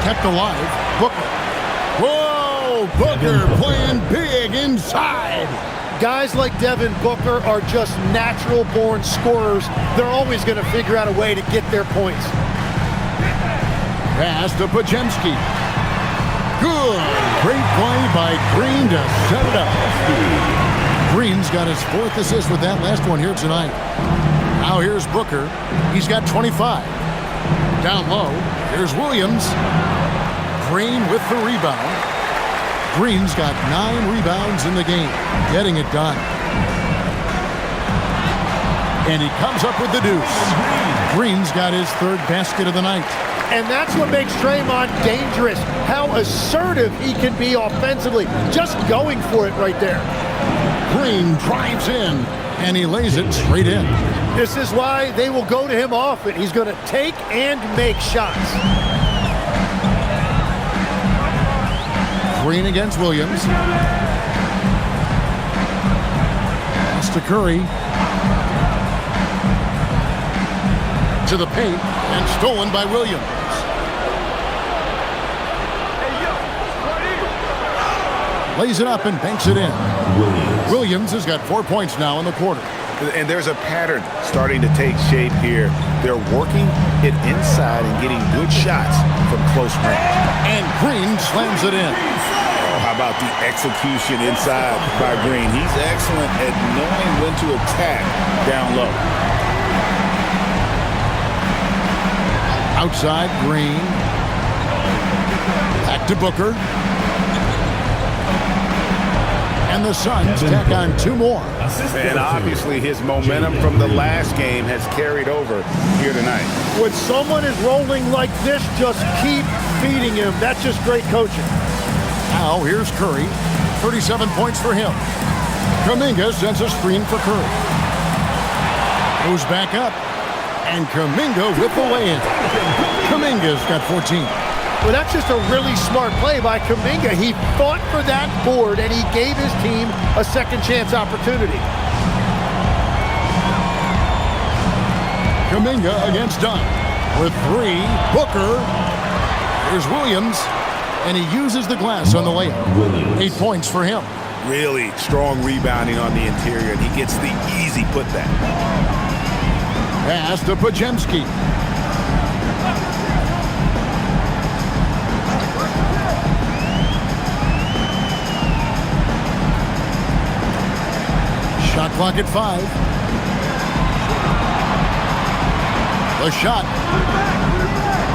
Kept alive. Booker. Whoa! Booker playing big inside. Guys like Devin Booker are just natural-born scorers. They're always going to figure out a way to get their points. Pass to Pajemski. Good. Great play by Green to set it up. Green's got his 4th assist with that last one here tonight. Now here's Booker. He's got 25. Down low, here's Williams. Green with the rebound. Green's got 9 rebounds in the game, getting it done. And he comes up with the deuce. Green's got his 3rd basket of the night. And that's what makes Draymond dangerous, how assertive he can be offensively, just going for it right there. Green drives in, and he lays it straight in. This is why they will go to him often. He's going to take and make shots. Green against Williams. Pass to Curry. To the paint, and stolen by Williams. Lays it up and banks it in. Williams has got 4 points now in the quarter. And there's a pattern starting to take shape here. They're working it inside and getting good shots from close range. And Green slams it in. How about the execution inside by Green? He's excellent at knowing when to attack down low. Outside, Green. Back to Booker. And the Suns tack on 2 more. And obviously his momentum from the last game has carried over here tonight. When someone is rolling like this, just keep feeding him. That's just great coaching. Now here's Curry. 37 points for him. Kuminga sends a screen for Curry. Goes back up. And Kuminga with the lay-in. Kuminga's got 14. Well, that's just a really smart play by Kuminga. He fought for that board, and he gave his team a second chance opportunity. Kuminga against Dunn. With 3, Booker. Here's Williams. And he uses the glass on the layup. 8 points for him. Really strong rebounding on the interior, and he gets the easy putback. Pass to Pajemski. Shot clock at 5. The shot.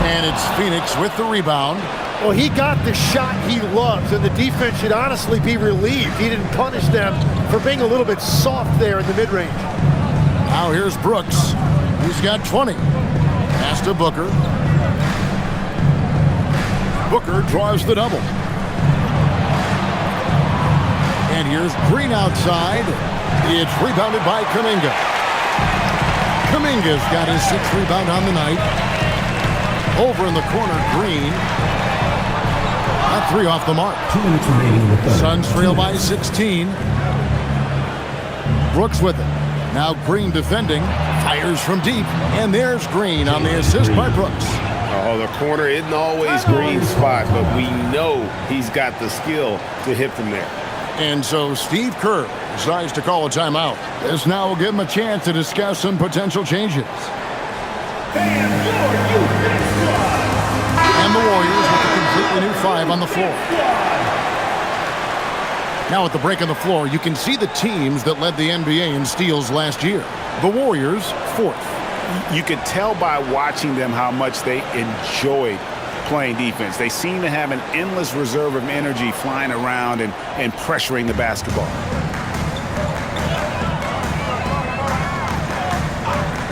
And it's Phoenix with the rebound. Well, he got the shot he loves, and the defense should honestly be relieved. He didn't punish them for being a little bit soft there in the mid-range. Now here's Brooks. He's got 20. Pass to Booker. Booker draws the double. And here's Green outside. It's rebounded by Kuminga. Kuminga's got his 6th rebound on the night. Over in the corner, Green. That 3 off the mark. 2 minutes remaining in the third. Suns trail by 16. Brooks with it. Now Green defending. Fires from deep. And there's Green on the assist by Brooks. Oh, the corner isn't always Green's spot, but we know he's got the skill to hit from there. And so Steve Kerr decides to call a timeout. This now will give him a chance to discuss some potential changes. And the Warriors with a completely new 5. 5 on the floor. Now at the break on the floor, you can see the teams that led the NBA in steals last year. The Warriors, 4th. You could tell by watching them how much they enjoyed playing defense. They seem to have an endless reserve of energy flying around and pressuring the basketball.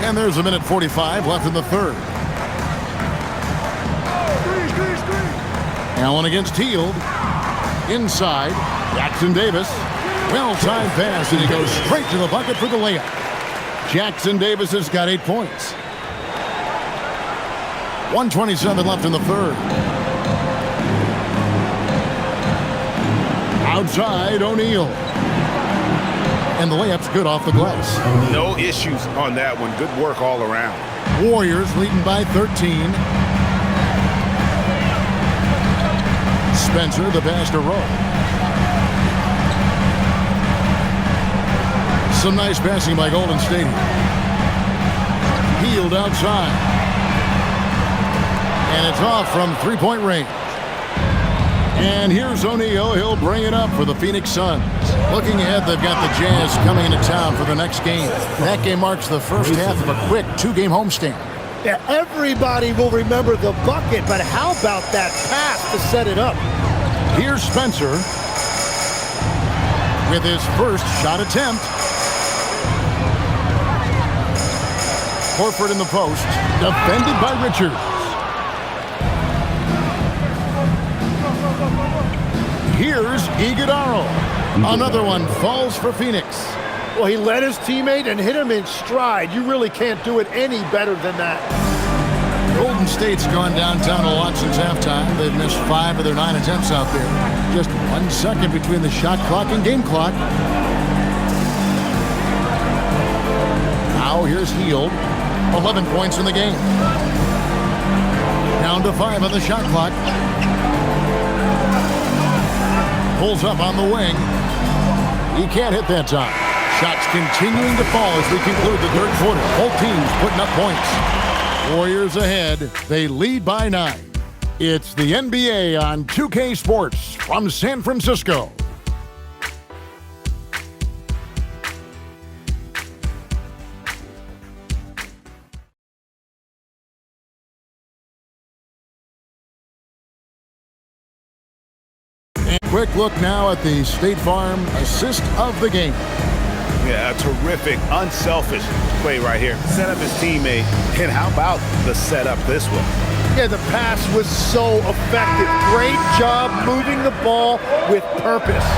And there's 1:45 left in the third. Allen against Hield. Inside, Jackson Davis. Well-timed pass, and he goes straight to the bucket for the layup. Jackson Davis has got 8 points. 1:27 left in the third. Outside, O'Neal. And the layup's good off the glass. No issues on that one. Good work all around. Warriors leading by 13. Spencer, the pass to Rowe. Some nice passing by Golden State. Hield outside. And it's off from three-point range. And here's O'Neal. He'll bring it up for the Phoenix Suns. Looking ahead, they've got the Jazz coming into town for the next game. That game marks the first half of a quick 2-game homestand. Yeah, everybody will remember the bucket, but how about that pass to set it up? Here's Spencer with his first shot attempt. Horford in the post, defended by Richards. Here's Iguodala. Another one falls for Phoenix. Well, he led his teammate and hit him in stride. You really can't do it any better than that. Golden State's gone downtown a lot since halftime. They've missed 5 of their 9 attempts out there. Just 1 second between the shot clock and game clock. Now here's Hield. 11 points in the game. Down to 5 on the shot clock. Pulls up on the wing. He can't hit that time. Shots continuing to fall as we conclude the third quarter. Both teams putting up points. Warriors ahead. They lead by 9. It's the NBA on 2K Sports from San Francisco. Quick look now at the State Farm assist of the game. Yeah, a terrific, unselfish play right here. Set up his teammate, and how about the setup this way? Yeah, the pass was so effective. Great job moving the ball with purpose.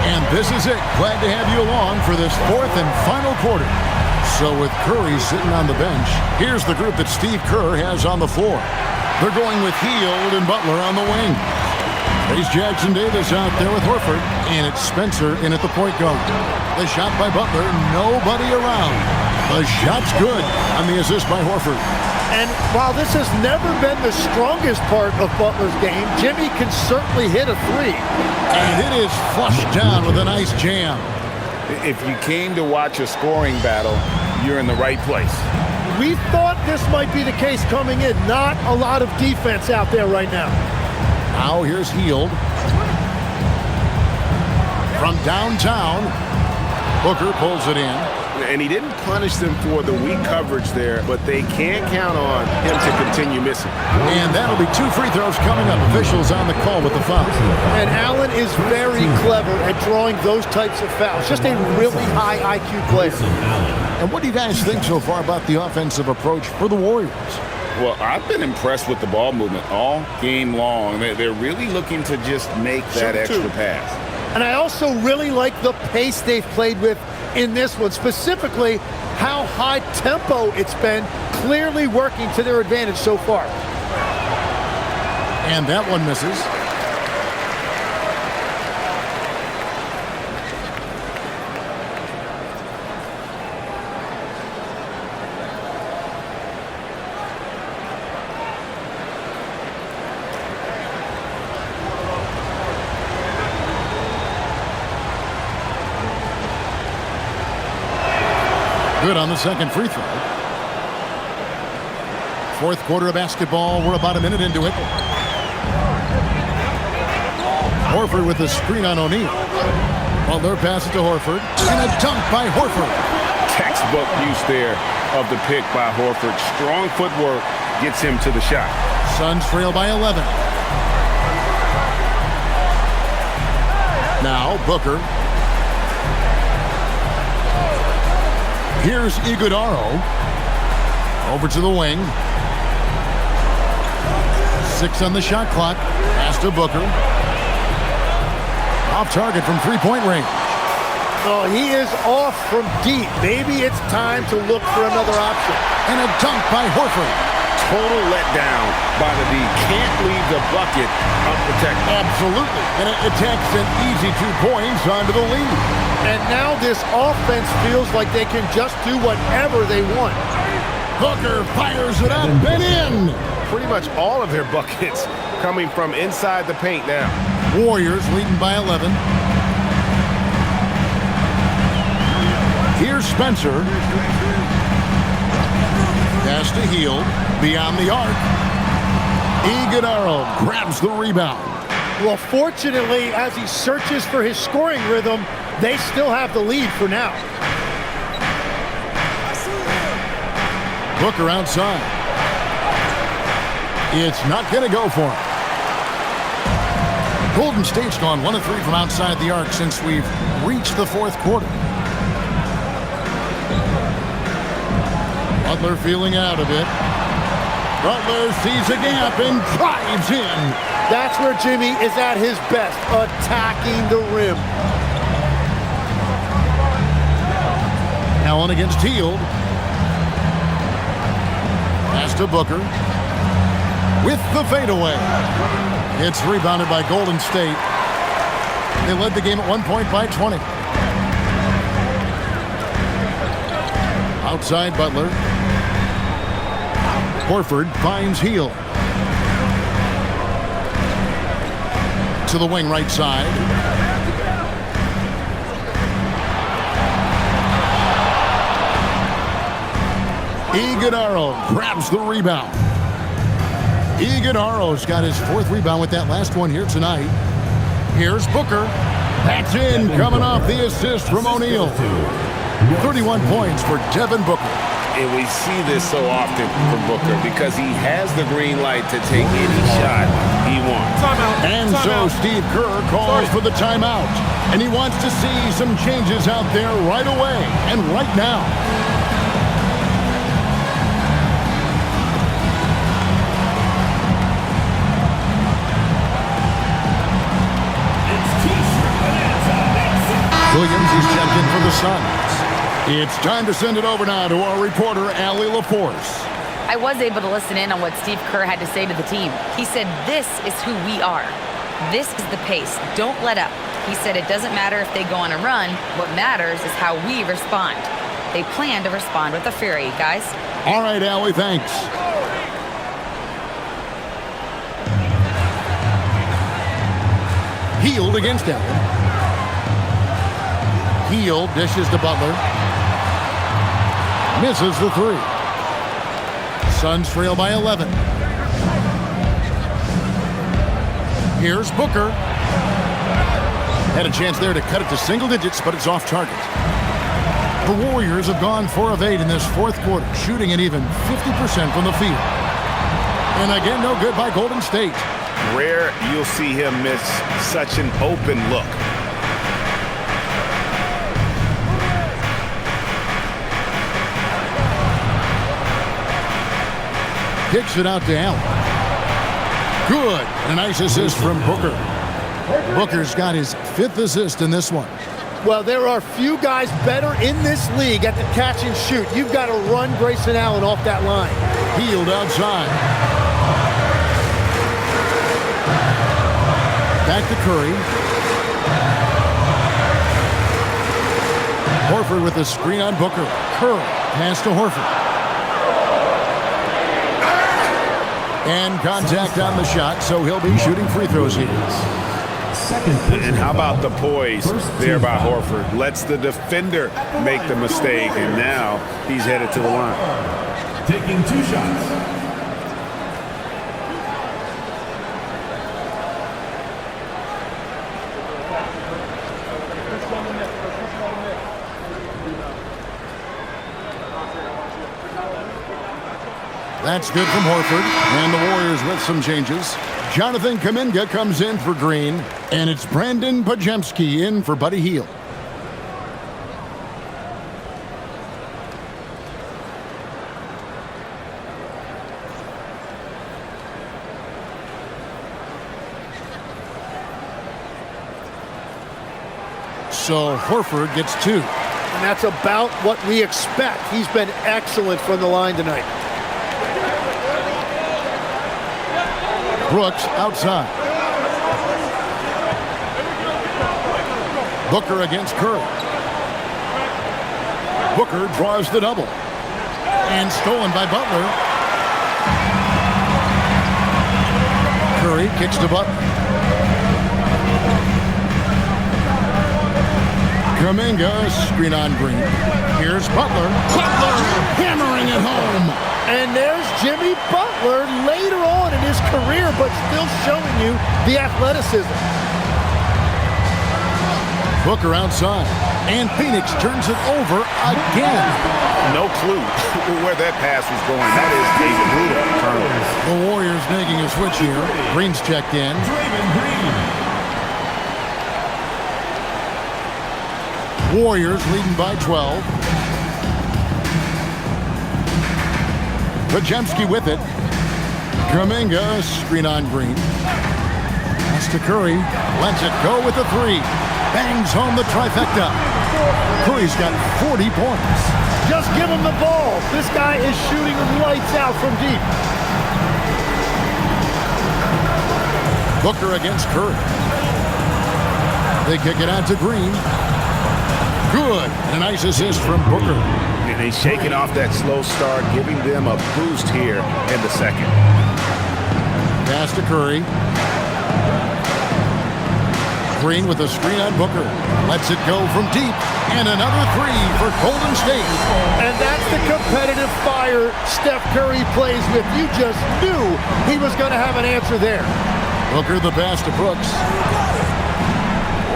And this is it. Glad to have you along for this 4th and final quarter. So with Curry sitting on the bench, here's the group that Steve Kerr has on the floor. They're going with Hield and Butler on the wing. There's Jackson Davis out there with Horford, and it's Spencer in at the point guard. The shot by Butler, nobody around. The shot's good on the assist by Horford. And while this has never been the strongest part of Butler's game, Jimmy can certainly hit a 3. And it is flushed down with a nice jam. If you came to watch a scoring battle, you're in the right place. We thought this might be the case coming in. Not a lot of defense out there right now. Now here's Hield. From downtown, Booker pulls it in. And he didn't punish them for the weak coverage there, but they can't count on him to continue missing. And that'll be 2 free throws coming up. Officials on the call with the foul. And Allen is very clever at drawing those types of fouls. Just a really high IQ player. And what do you guys think so far about the offensive approach for the Warriors? Well, I've been impressed with the ball movement all game long. They're really looking to just make that extra pass. And I also really like the pace they've played with in this one, specifically how high tempo it's been, clearly working to their advantage so far. And that one misses. Good on the second free throw. 4th quarter of basketball. We're about a minute into it. Horford with the screen on O'Neal. Butler passes to Horford, and a dunk by Horford. Textbook use there of the pick by Horford. Strong footwork gets him to the shot. Suns trail by 11. Now Booker. Here's Iguodala. Over to the wing. 6 on the shot clock. Pass to Booker. Off target from three-point range. Oh, he is off from deep. Maybe it's time to look for another option. And a dunk by Horford. Total letdown by the D. Can't leave the bucket unprotected. Absolutely. And it takes an easy 2 points onto the lead. And now this offense feels like they can just do whatever they want. Booker fires it up and in. Pretty much all of their buckets coming from inside the paint now. Warriors leading by 11. Here's Spencer. Pass to Hield. Beyond the arc. Iguodala grabs the rebound. Well, fortunately, as he searches for his scoring rhythm, they still have the lead for now. Booker outside. It's not going to go for him. Golden State's gone 1 of 3 from outside the arc since we've reached the fourth quarter. Butler feeling out a bit. Butler sees a gap and drives in. That's where Jimmy is at his best, attacking the rim. Allen against Hield. Pass to Booker. With the fadeaway. It's rebounded by Golden State. They led the game at 1 point by 20. Outside Butler. Horford finds Hield. To the wing right side. Iguodala grabs the rebound. Iguodala's got his 4th rebound with that last one here tonight. Here's Booker. That's in, coming off the assist from O'Neal. 31 points for Devin Booker. And we see this so often from Booker because he has the green light to take any shot he wants. And so Steve Kerr calls for the timeout. And he wants to see some changes out there right away and right now. Williams, he's checked in for the Suns. It's time to send it over now to our reporter, Allie LaForce. I was able to listen in on what Steve Kerr had to say to the team. He said, this is who we are. This is the pace. Don't let up. He said it doesn't matter if they go on a run. What matters is how we respond. They plan to respond with a fury, guys. All right, Allie, thanks. Hield against Allen. Hield dishes to Butler. Misses the 3. Suns trail by 11. Here's Booker. Had a chance there to cut it to single digits, but it's off target. The Warriors have gone 4 of 8 in this fourth quarter, shooting an even 50% from the field. And again, no good by Golden State. Rare you'll see him miss such an open look. Kicks it out to Allen. Good. And a nice assist from Booker. Booker's got his 5th assist in this one. Well, there are few guys better in this league at the catch and shoot. You've got to run Grayson Allen off that line. Hield outside. Back to Curry. Horford with the screen on Booker. Curry pass to Horford. And contact on the shot, so he'll be shooting free throws here. And how about the poise there by Horford? Lets the defender make the mistake, and now he's headed to the line. Taking 2 shots. That's good from Horford. And the Warriors with some changes. Jonathan Kuminga comes in for Green. And it's Brandon Podziemski in for Buddy Hield. So Horford gets 2. And that's about what we expect. He's been excellent from the line tonight. Brooks outside. Booker against Curry. Booker draws the double. And stolen by Butler. Curry kicks to Butler. Kuminga, screen on Green. Here's Butler. Butler hammering it home. And there's Jimmy Butler later on in his career, but still showing you the athleticism. Booker outside. And Phoenix turns it over again. No clue where that pass was going. That is a brutal turnover. The Warriors making a switch here. Green's checked in. Warriors leading by 12. Podziemski with it. Kuminga, screen on Green. Pass to Curry. Lets it go with the 3. Bangs home the trifecta. Curry's got 40 points. Just give him the ball. This guy is shooting lights out from deep. Booker against Curry. They kick it out to Green. Good. A nice assist from Booker. And he's shaking off that slow start, giving them a boost here in the second. Pass to Curry. Green with a screen on Booker. Lets it go from deep. And another 3 for Golden State. And that's the competitive fire Steph Curry plays with. You just knew he was going to have an answer there. Booker the pass to Brooks.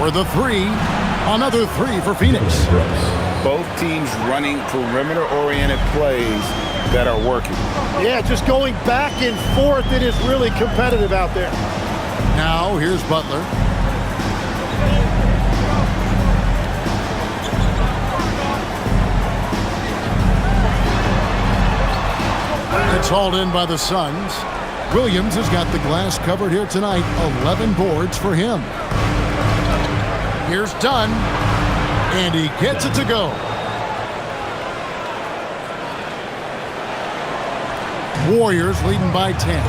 For the 3. Another 3 for Phoenix. Both teams running perimeter-oriented plays that are working. Yeah, just going back and forth. It is really competitive out there. Now here's Butler. It's hauled in by the Suns. Williams has got the glass covered here tonight. 11 boards for him. Here's Dunn, and he gets it to go. Warriors leading by 10.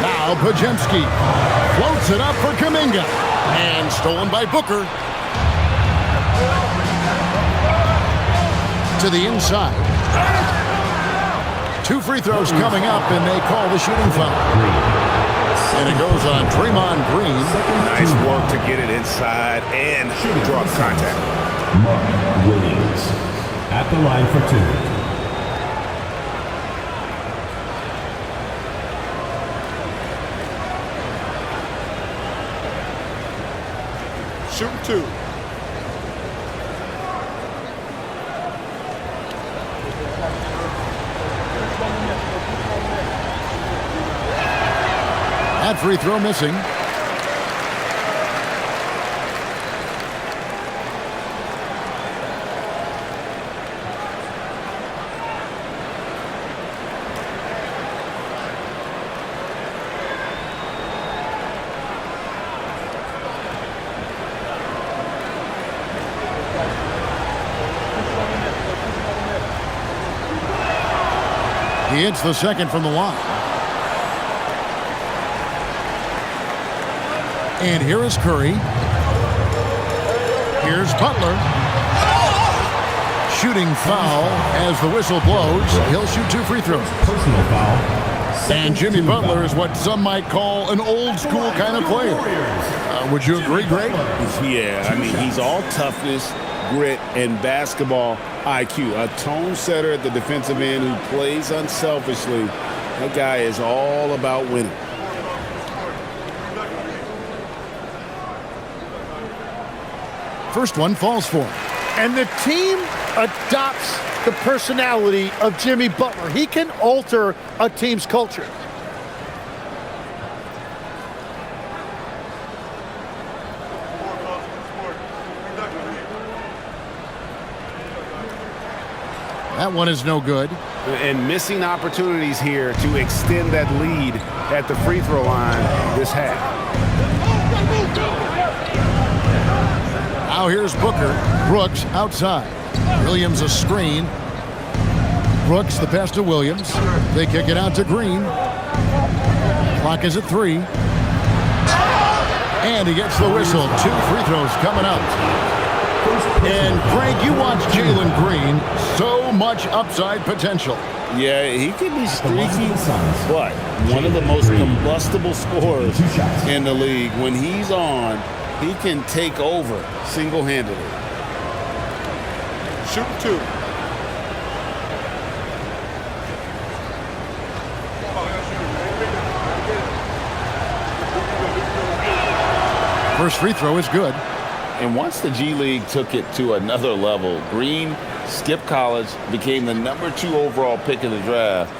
Now Podziemski floats it up for Kuminga, and stolen by Booker. To the inside. 2 free throws coming up, and they call the shooting foul. And it goes on Draymond Green. Nice work to get it inside and draw contact. Mark Williams at the line for 2. Shooting 2. That free throw missing. He hits the second from the line. And here is Curry. Here's Butler. Shooting foul as the whistle blows. He'll shoot 2 free throws. Personal foul. And Jimmy Butler is what some might call an old school kind of player. Would you agree, Greg? Yeah, I mean, he's all toughness, grit, and basketball IQ. A tone setter at the defensive end who plays unselfishly. That guy is all about winning. First one falls for him. And the team adopts the personality of Jimmy Butler. He can alter a team's culture. That one is no good. And missing opportunities here to extend that lead at the free throw line this half. Now here's Booker. Brooks outside. Williams a screen. Brooks the pass to Williams. They kick it out to Green. Clock is at 3. And he gets the whistle. 2 free throws coming up. And Craig, you watch Jalen Green. So much upside potential. Yeah, he could be streaky, but one of the most combustible scorers in the league. When he's on, he can take over single-handedly. Shoot 2. First free throw is good. And once the G League took it to another level, Green skipped college, became the number 2 overall pick in the draft,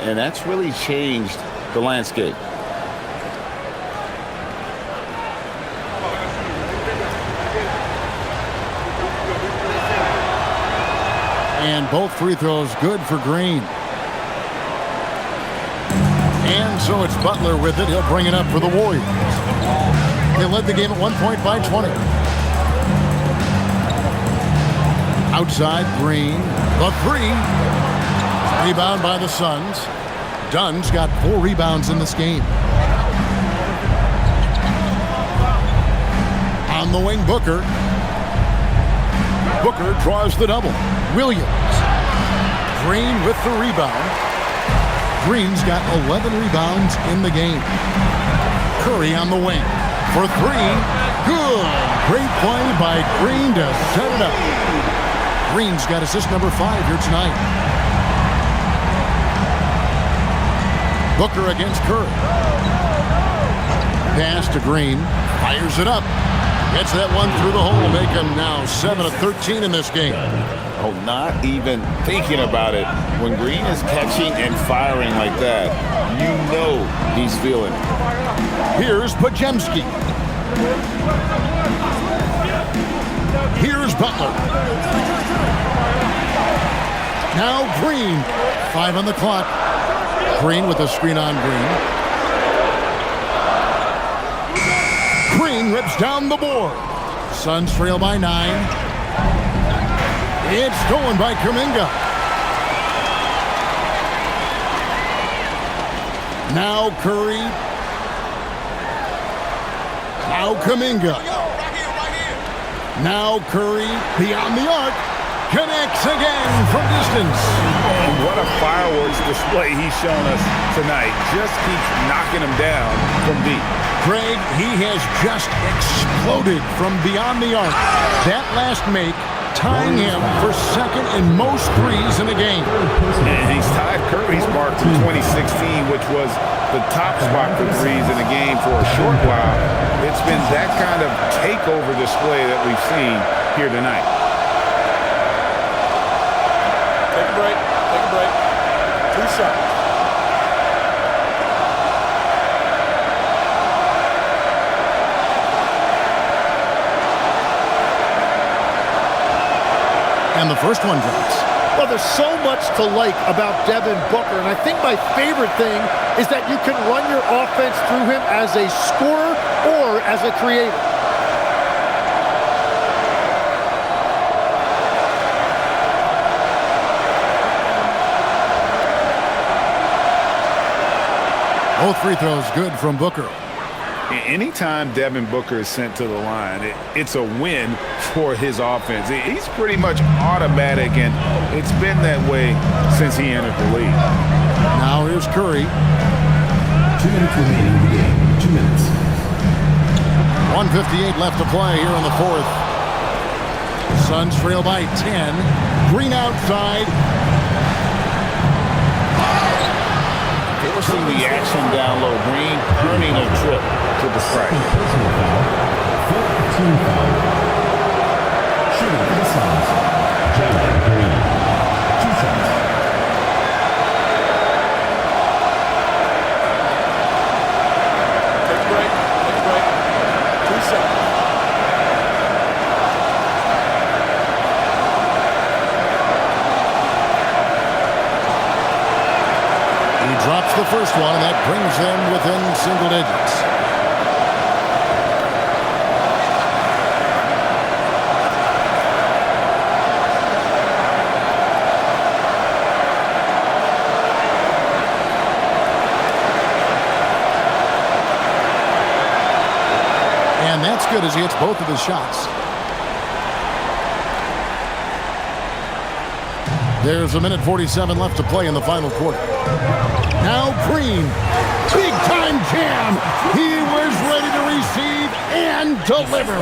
and that's really changed the landscape. And both free throws good for Green. And so it's Butler with it. He'll bring it up for the Warriors. They led the game at 1 point by 20. Outside, Green. The 3. Rebound by the Suns. Dunn's got 4 rebounds in this game. On the wing, Booker. Booker draws the double. Williams. Green with the rebound. Green's got 11 rebounds in the game. Curry on the wing. For 3. Good. Great play by Green to set it up. Green's got assist number 5 here tonight. Booker against Curry. Pass to Green. Fires it up. Gets that one through the hole. Make him now 7 of 13 in this game. Oh, not even thinking about it. When Green is catching and firing like that, you know he's feeling it. Here's Podziemski. Here's Butler. Now Green. 5 on the clock. Green with a screen on Green. Green rips down the board. Suns trail by 9. It's stolen by Kuminga. Now Curry. Now Kuminga. Now Curry beyond the arc. Connects again from distance. And what a fireworks display he's shown us tonight. Just keeps knocking him down from deep. Craig, he has just exploded from beyond the arc. That last make tying him for second in most threes in the game. And he's tied Curry's mark from 2016, which was the top spot for threes in the game for a short while. It's been that kind of takeover display that we've seen here tonight. Take a break. Take a break. 2 shots. And the first one drops. Well, there's so much to like about Devin Booker, and I think my favorite thing is that you can run your offense through him as a scorer or as a creator. Both free throws good from Booker. Anytime Devin Booker is sent to the line, it's a win for his offense. He's pretty much automatic, and it's been that way since he entered the league. Now here's Curry. 2 minutes remaining in the game. 2 minutes. 1:58 left to play here in the 4th. Suns trail by 10. Green outside. Forcing the action down low. Green earning a trip to the strike. Shooting for the Suns, Jalen Green. 2 shots. Take a break. Take a break. 2 shots. He drops the first one, and that brings them within single digits. And that's good as he hits both of his shots. There's 1:47 left to play in the final quarter. Now Green, big-time jam. He was ready to receive and deliver.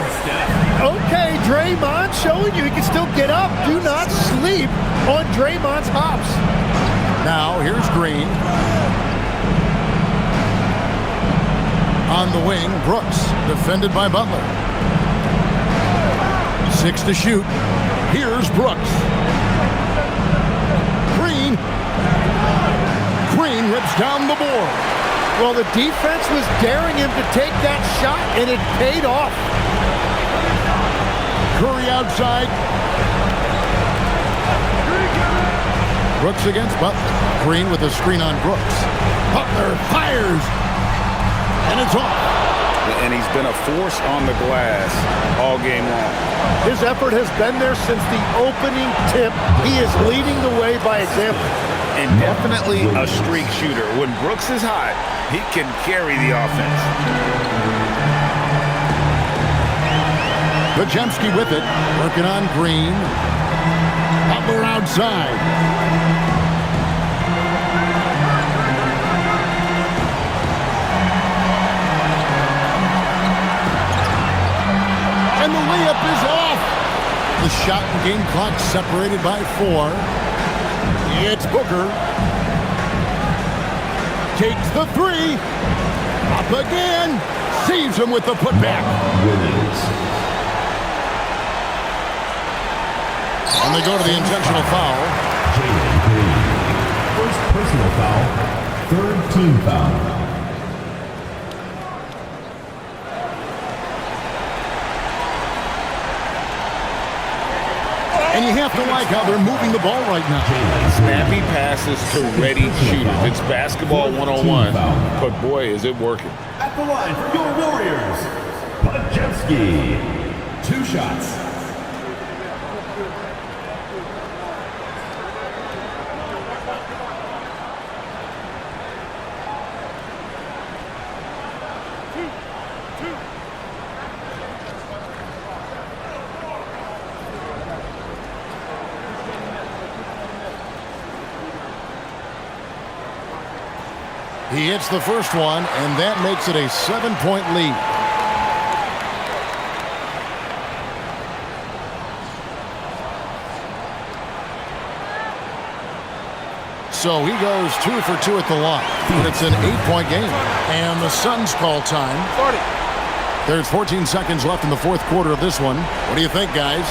Okay, Draymond showing you he can still get up. Do not sleep on Draymond's hops. Now here's Green. On the wing, Brooks, defended by Butler. 6 to shoot. Here's Brooks. Green rips down the board. Well, the defense was daring him to take that shot, and it paid off. Curry outside. Brooks against Butler. Green with a screen on Brooks. Butler fires. And it's off. And he's been a force on the glass all game long. His effort has been there since the opening tip. He is leading the way by example. And definitely a streak shooter. When Brooks is hot, he can carry the offense. Podziemski with it. Working on Green. Butler outside. And the layup is off. The shot and game clock separated by 4. It's Booker. Takes the 3. Up again. Saves him with the putback. And they go to the intentional foul. Jalen Green. First personal foul. 3rd team foul. And you have to like how they're moving the ball right now. Snappy passes to ready shooters. It's basketball 101, but boy, is it working. At the line for your Warriors, Podziemski. 2 shots. He hits the first one, and that makes it a 7-point lead. So he goes 2 for 2 at the line. But it's an 8-point game. And the Suns call time. There's 14 seconds left in the 4th quarter of this one. What do you think, guys?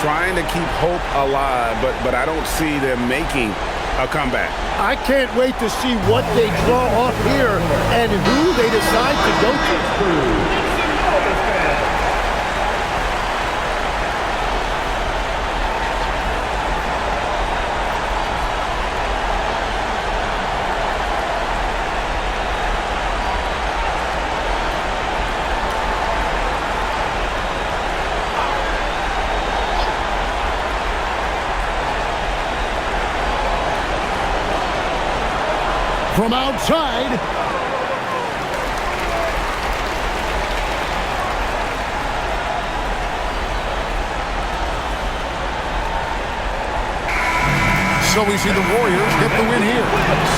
Trying to keep hope alive, but I don't see them making a comeback. I can't wait to see what they draw off here and who they decide to go to. From outside. So we see the Warriors get the win here.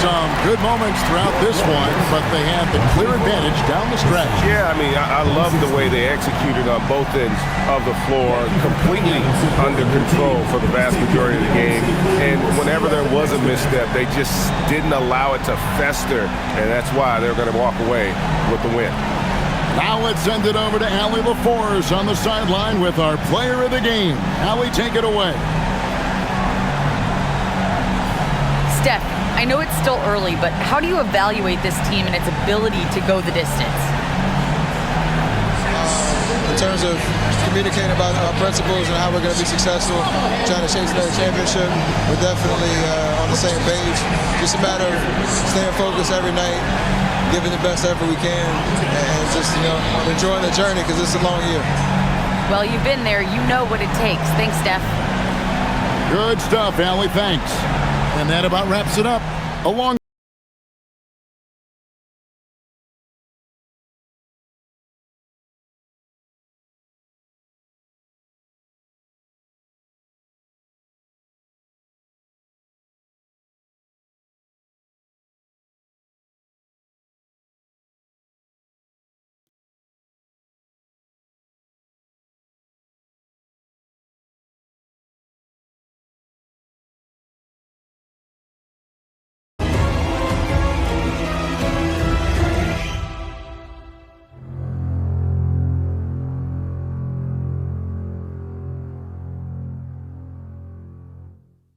Some good moments throughout this one, but they had the clear advantage down the stretch. Yeah, I mean, I love the way they executed on both ends of the floor, completely under control for the vast majority of the game. And whenever there was a misstep, they just didn't allow it to fester, and that's why they're going to walk away with the win. Now let's send it over to Allie LaForce on the sideline with our player of the game. Allie, take it away. Steph, I know it's still early, but how do you evaluate this team and its ability to go the distance? In terms of communicating about our principles and how we're going to be successful, trying to chase another championship, we're definitely on the same page. Just a matter of staying focused every night, giving the best effort we can, and just, enjoying the journey because it's a long year. Well, you've been there. You know what it takes. Thanks, Steph. Good stuff, Allie. Thanks. And that about wraps it up. Along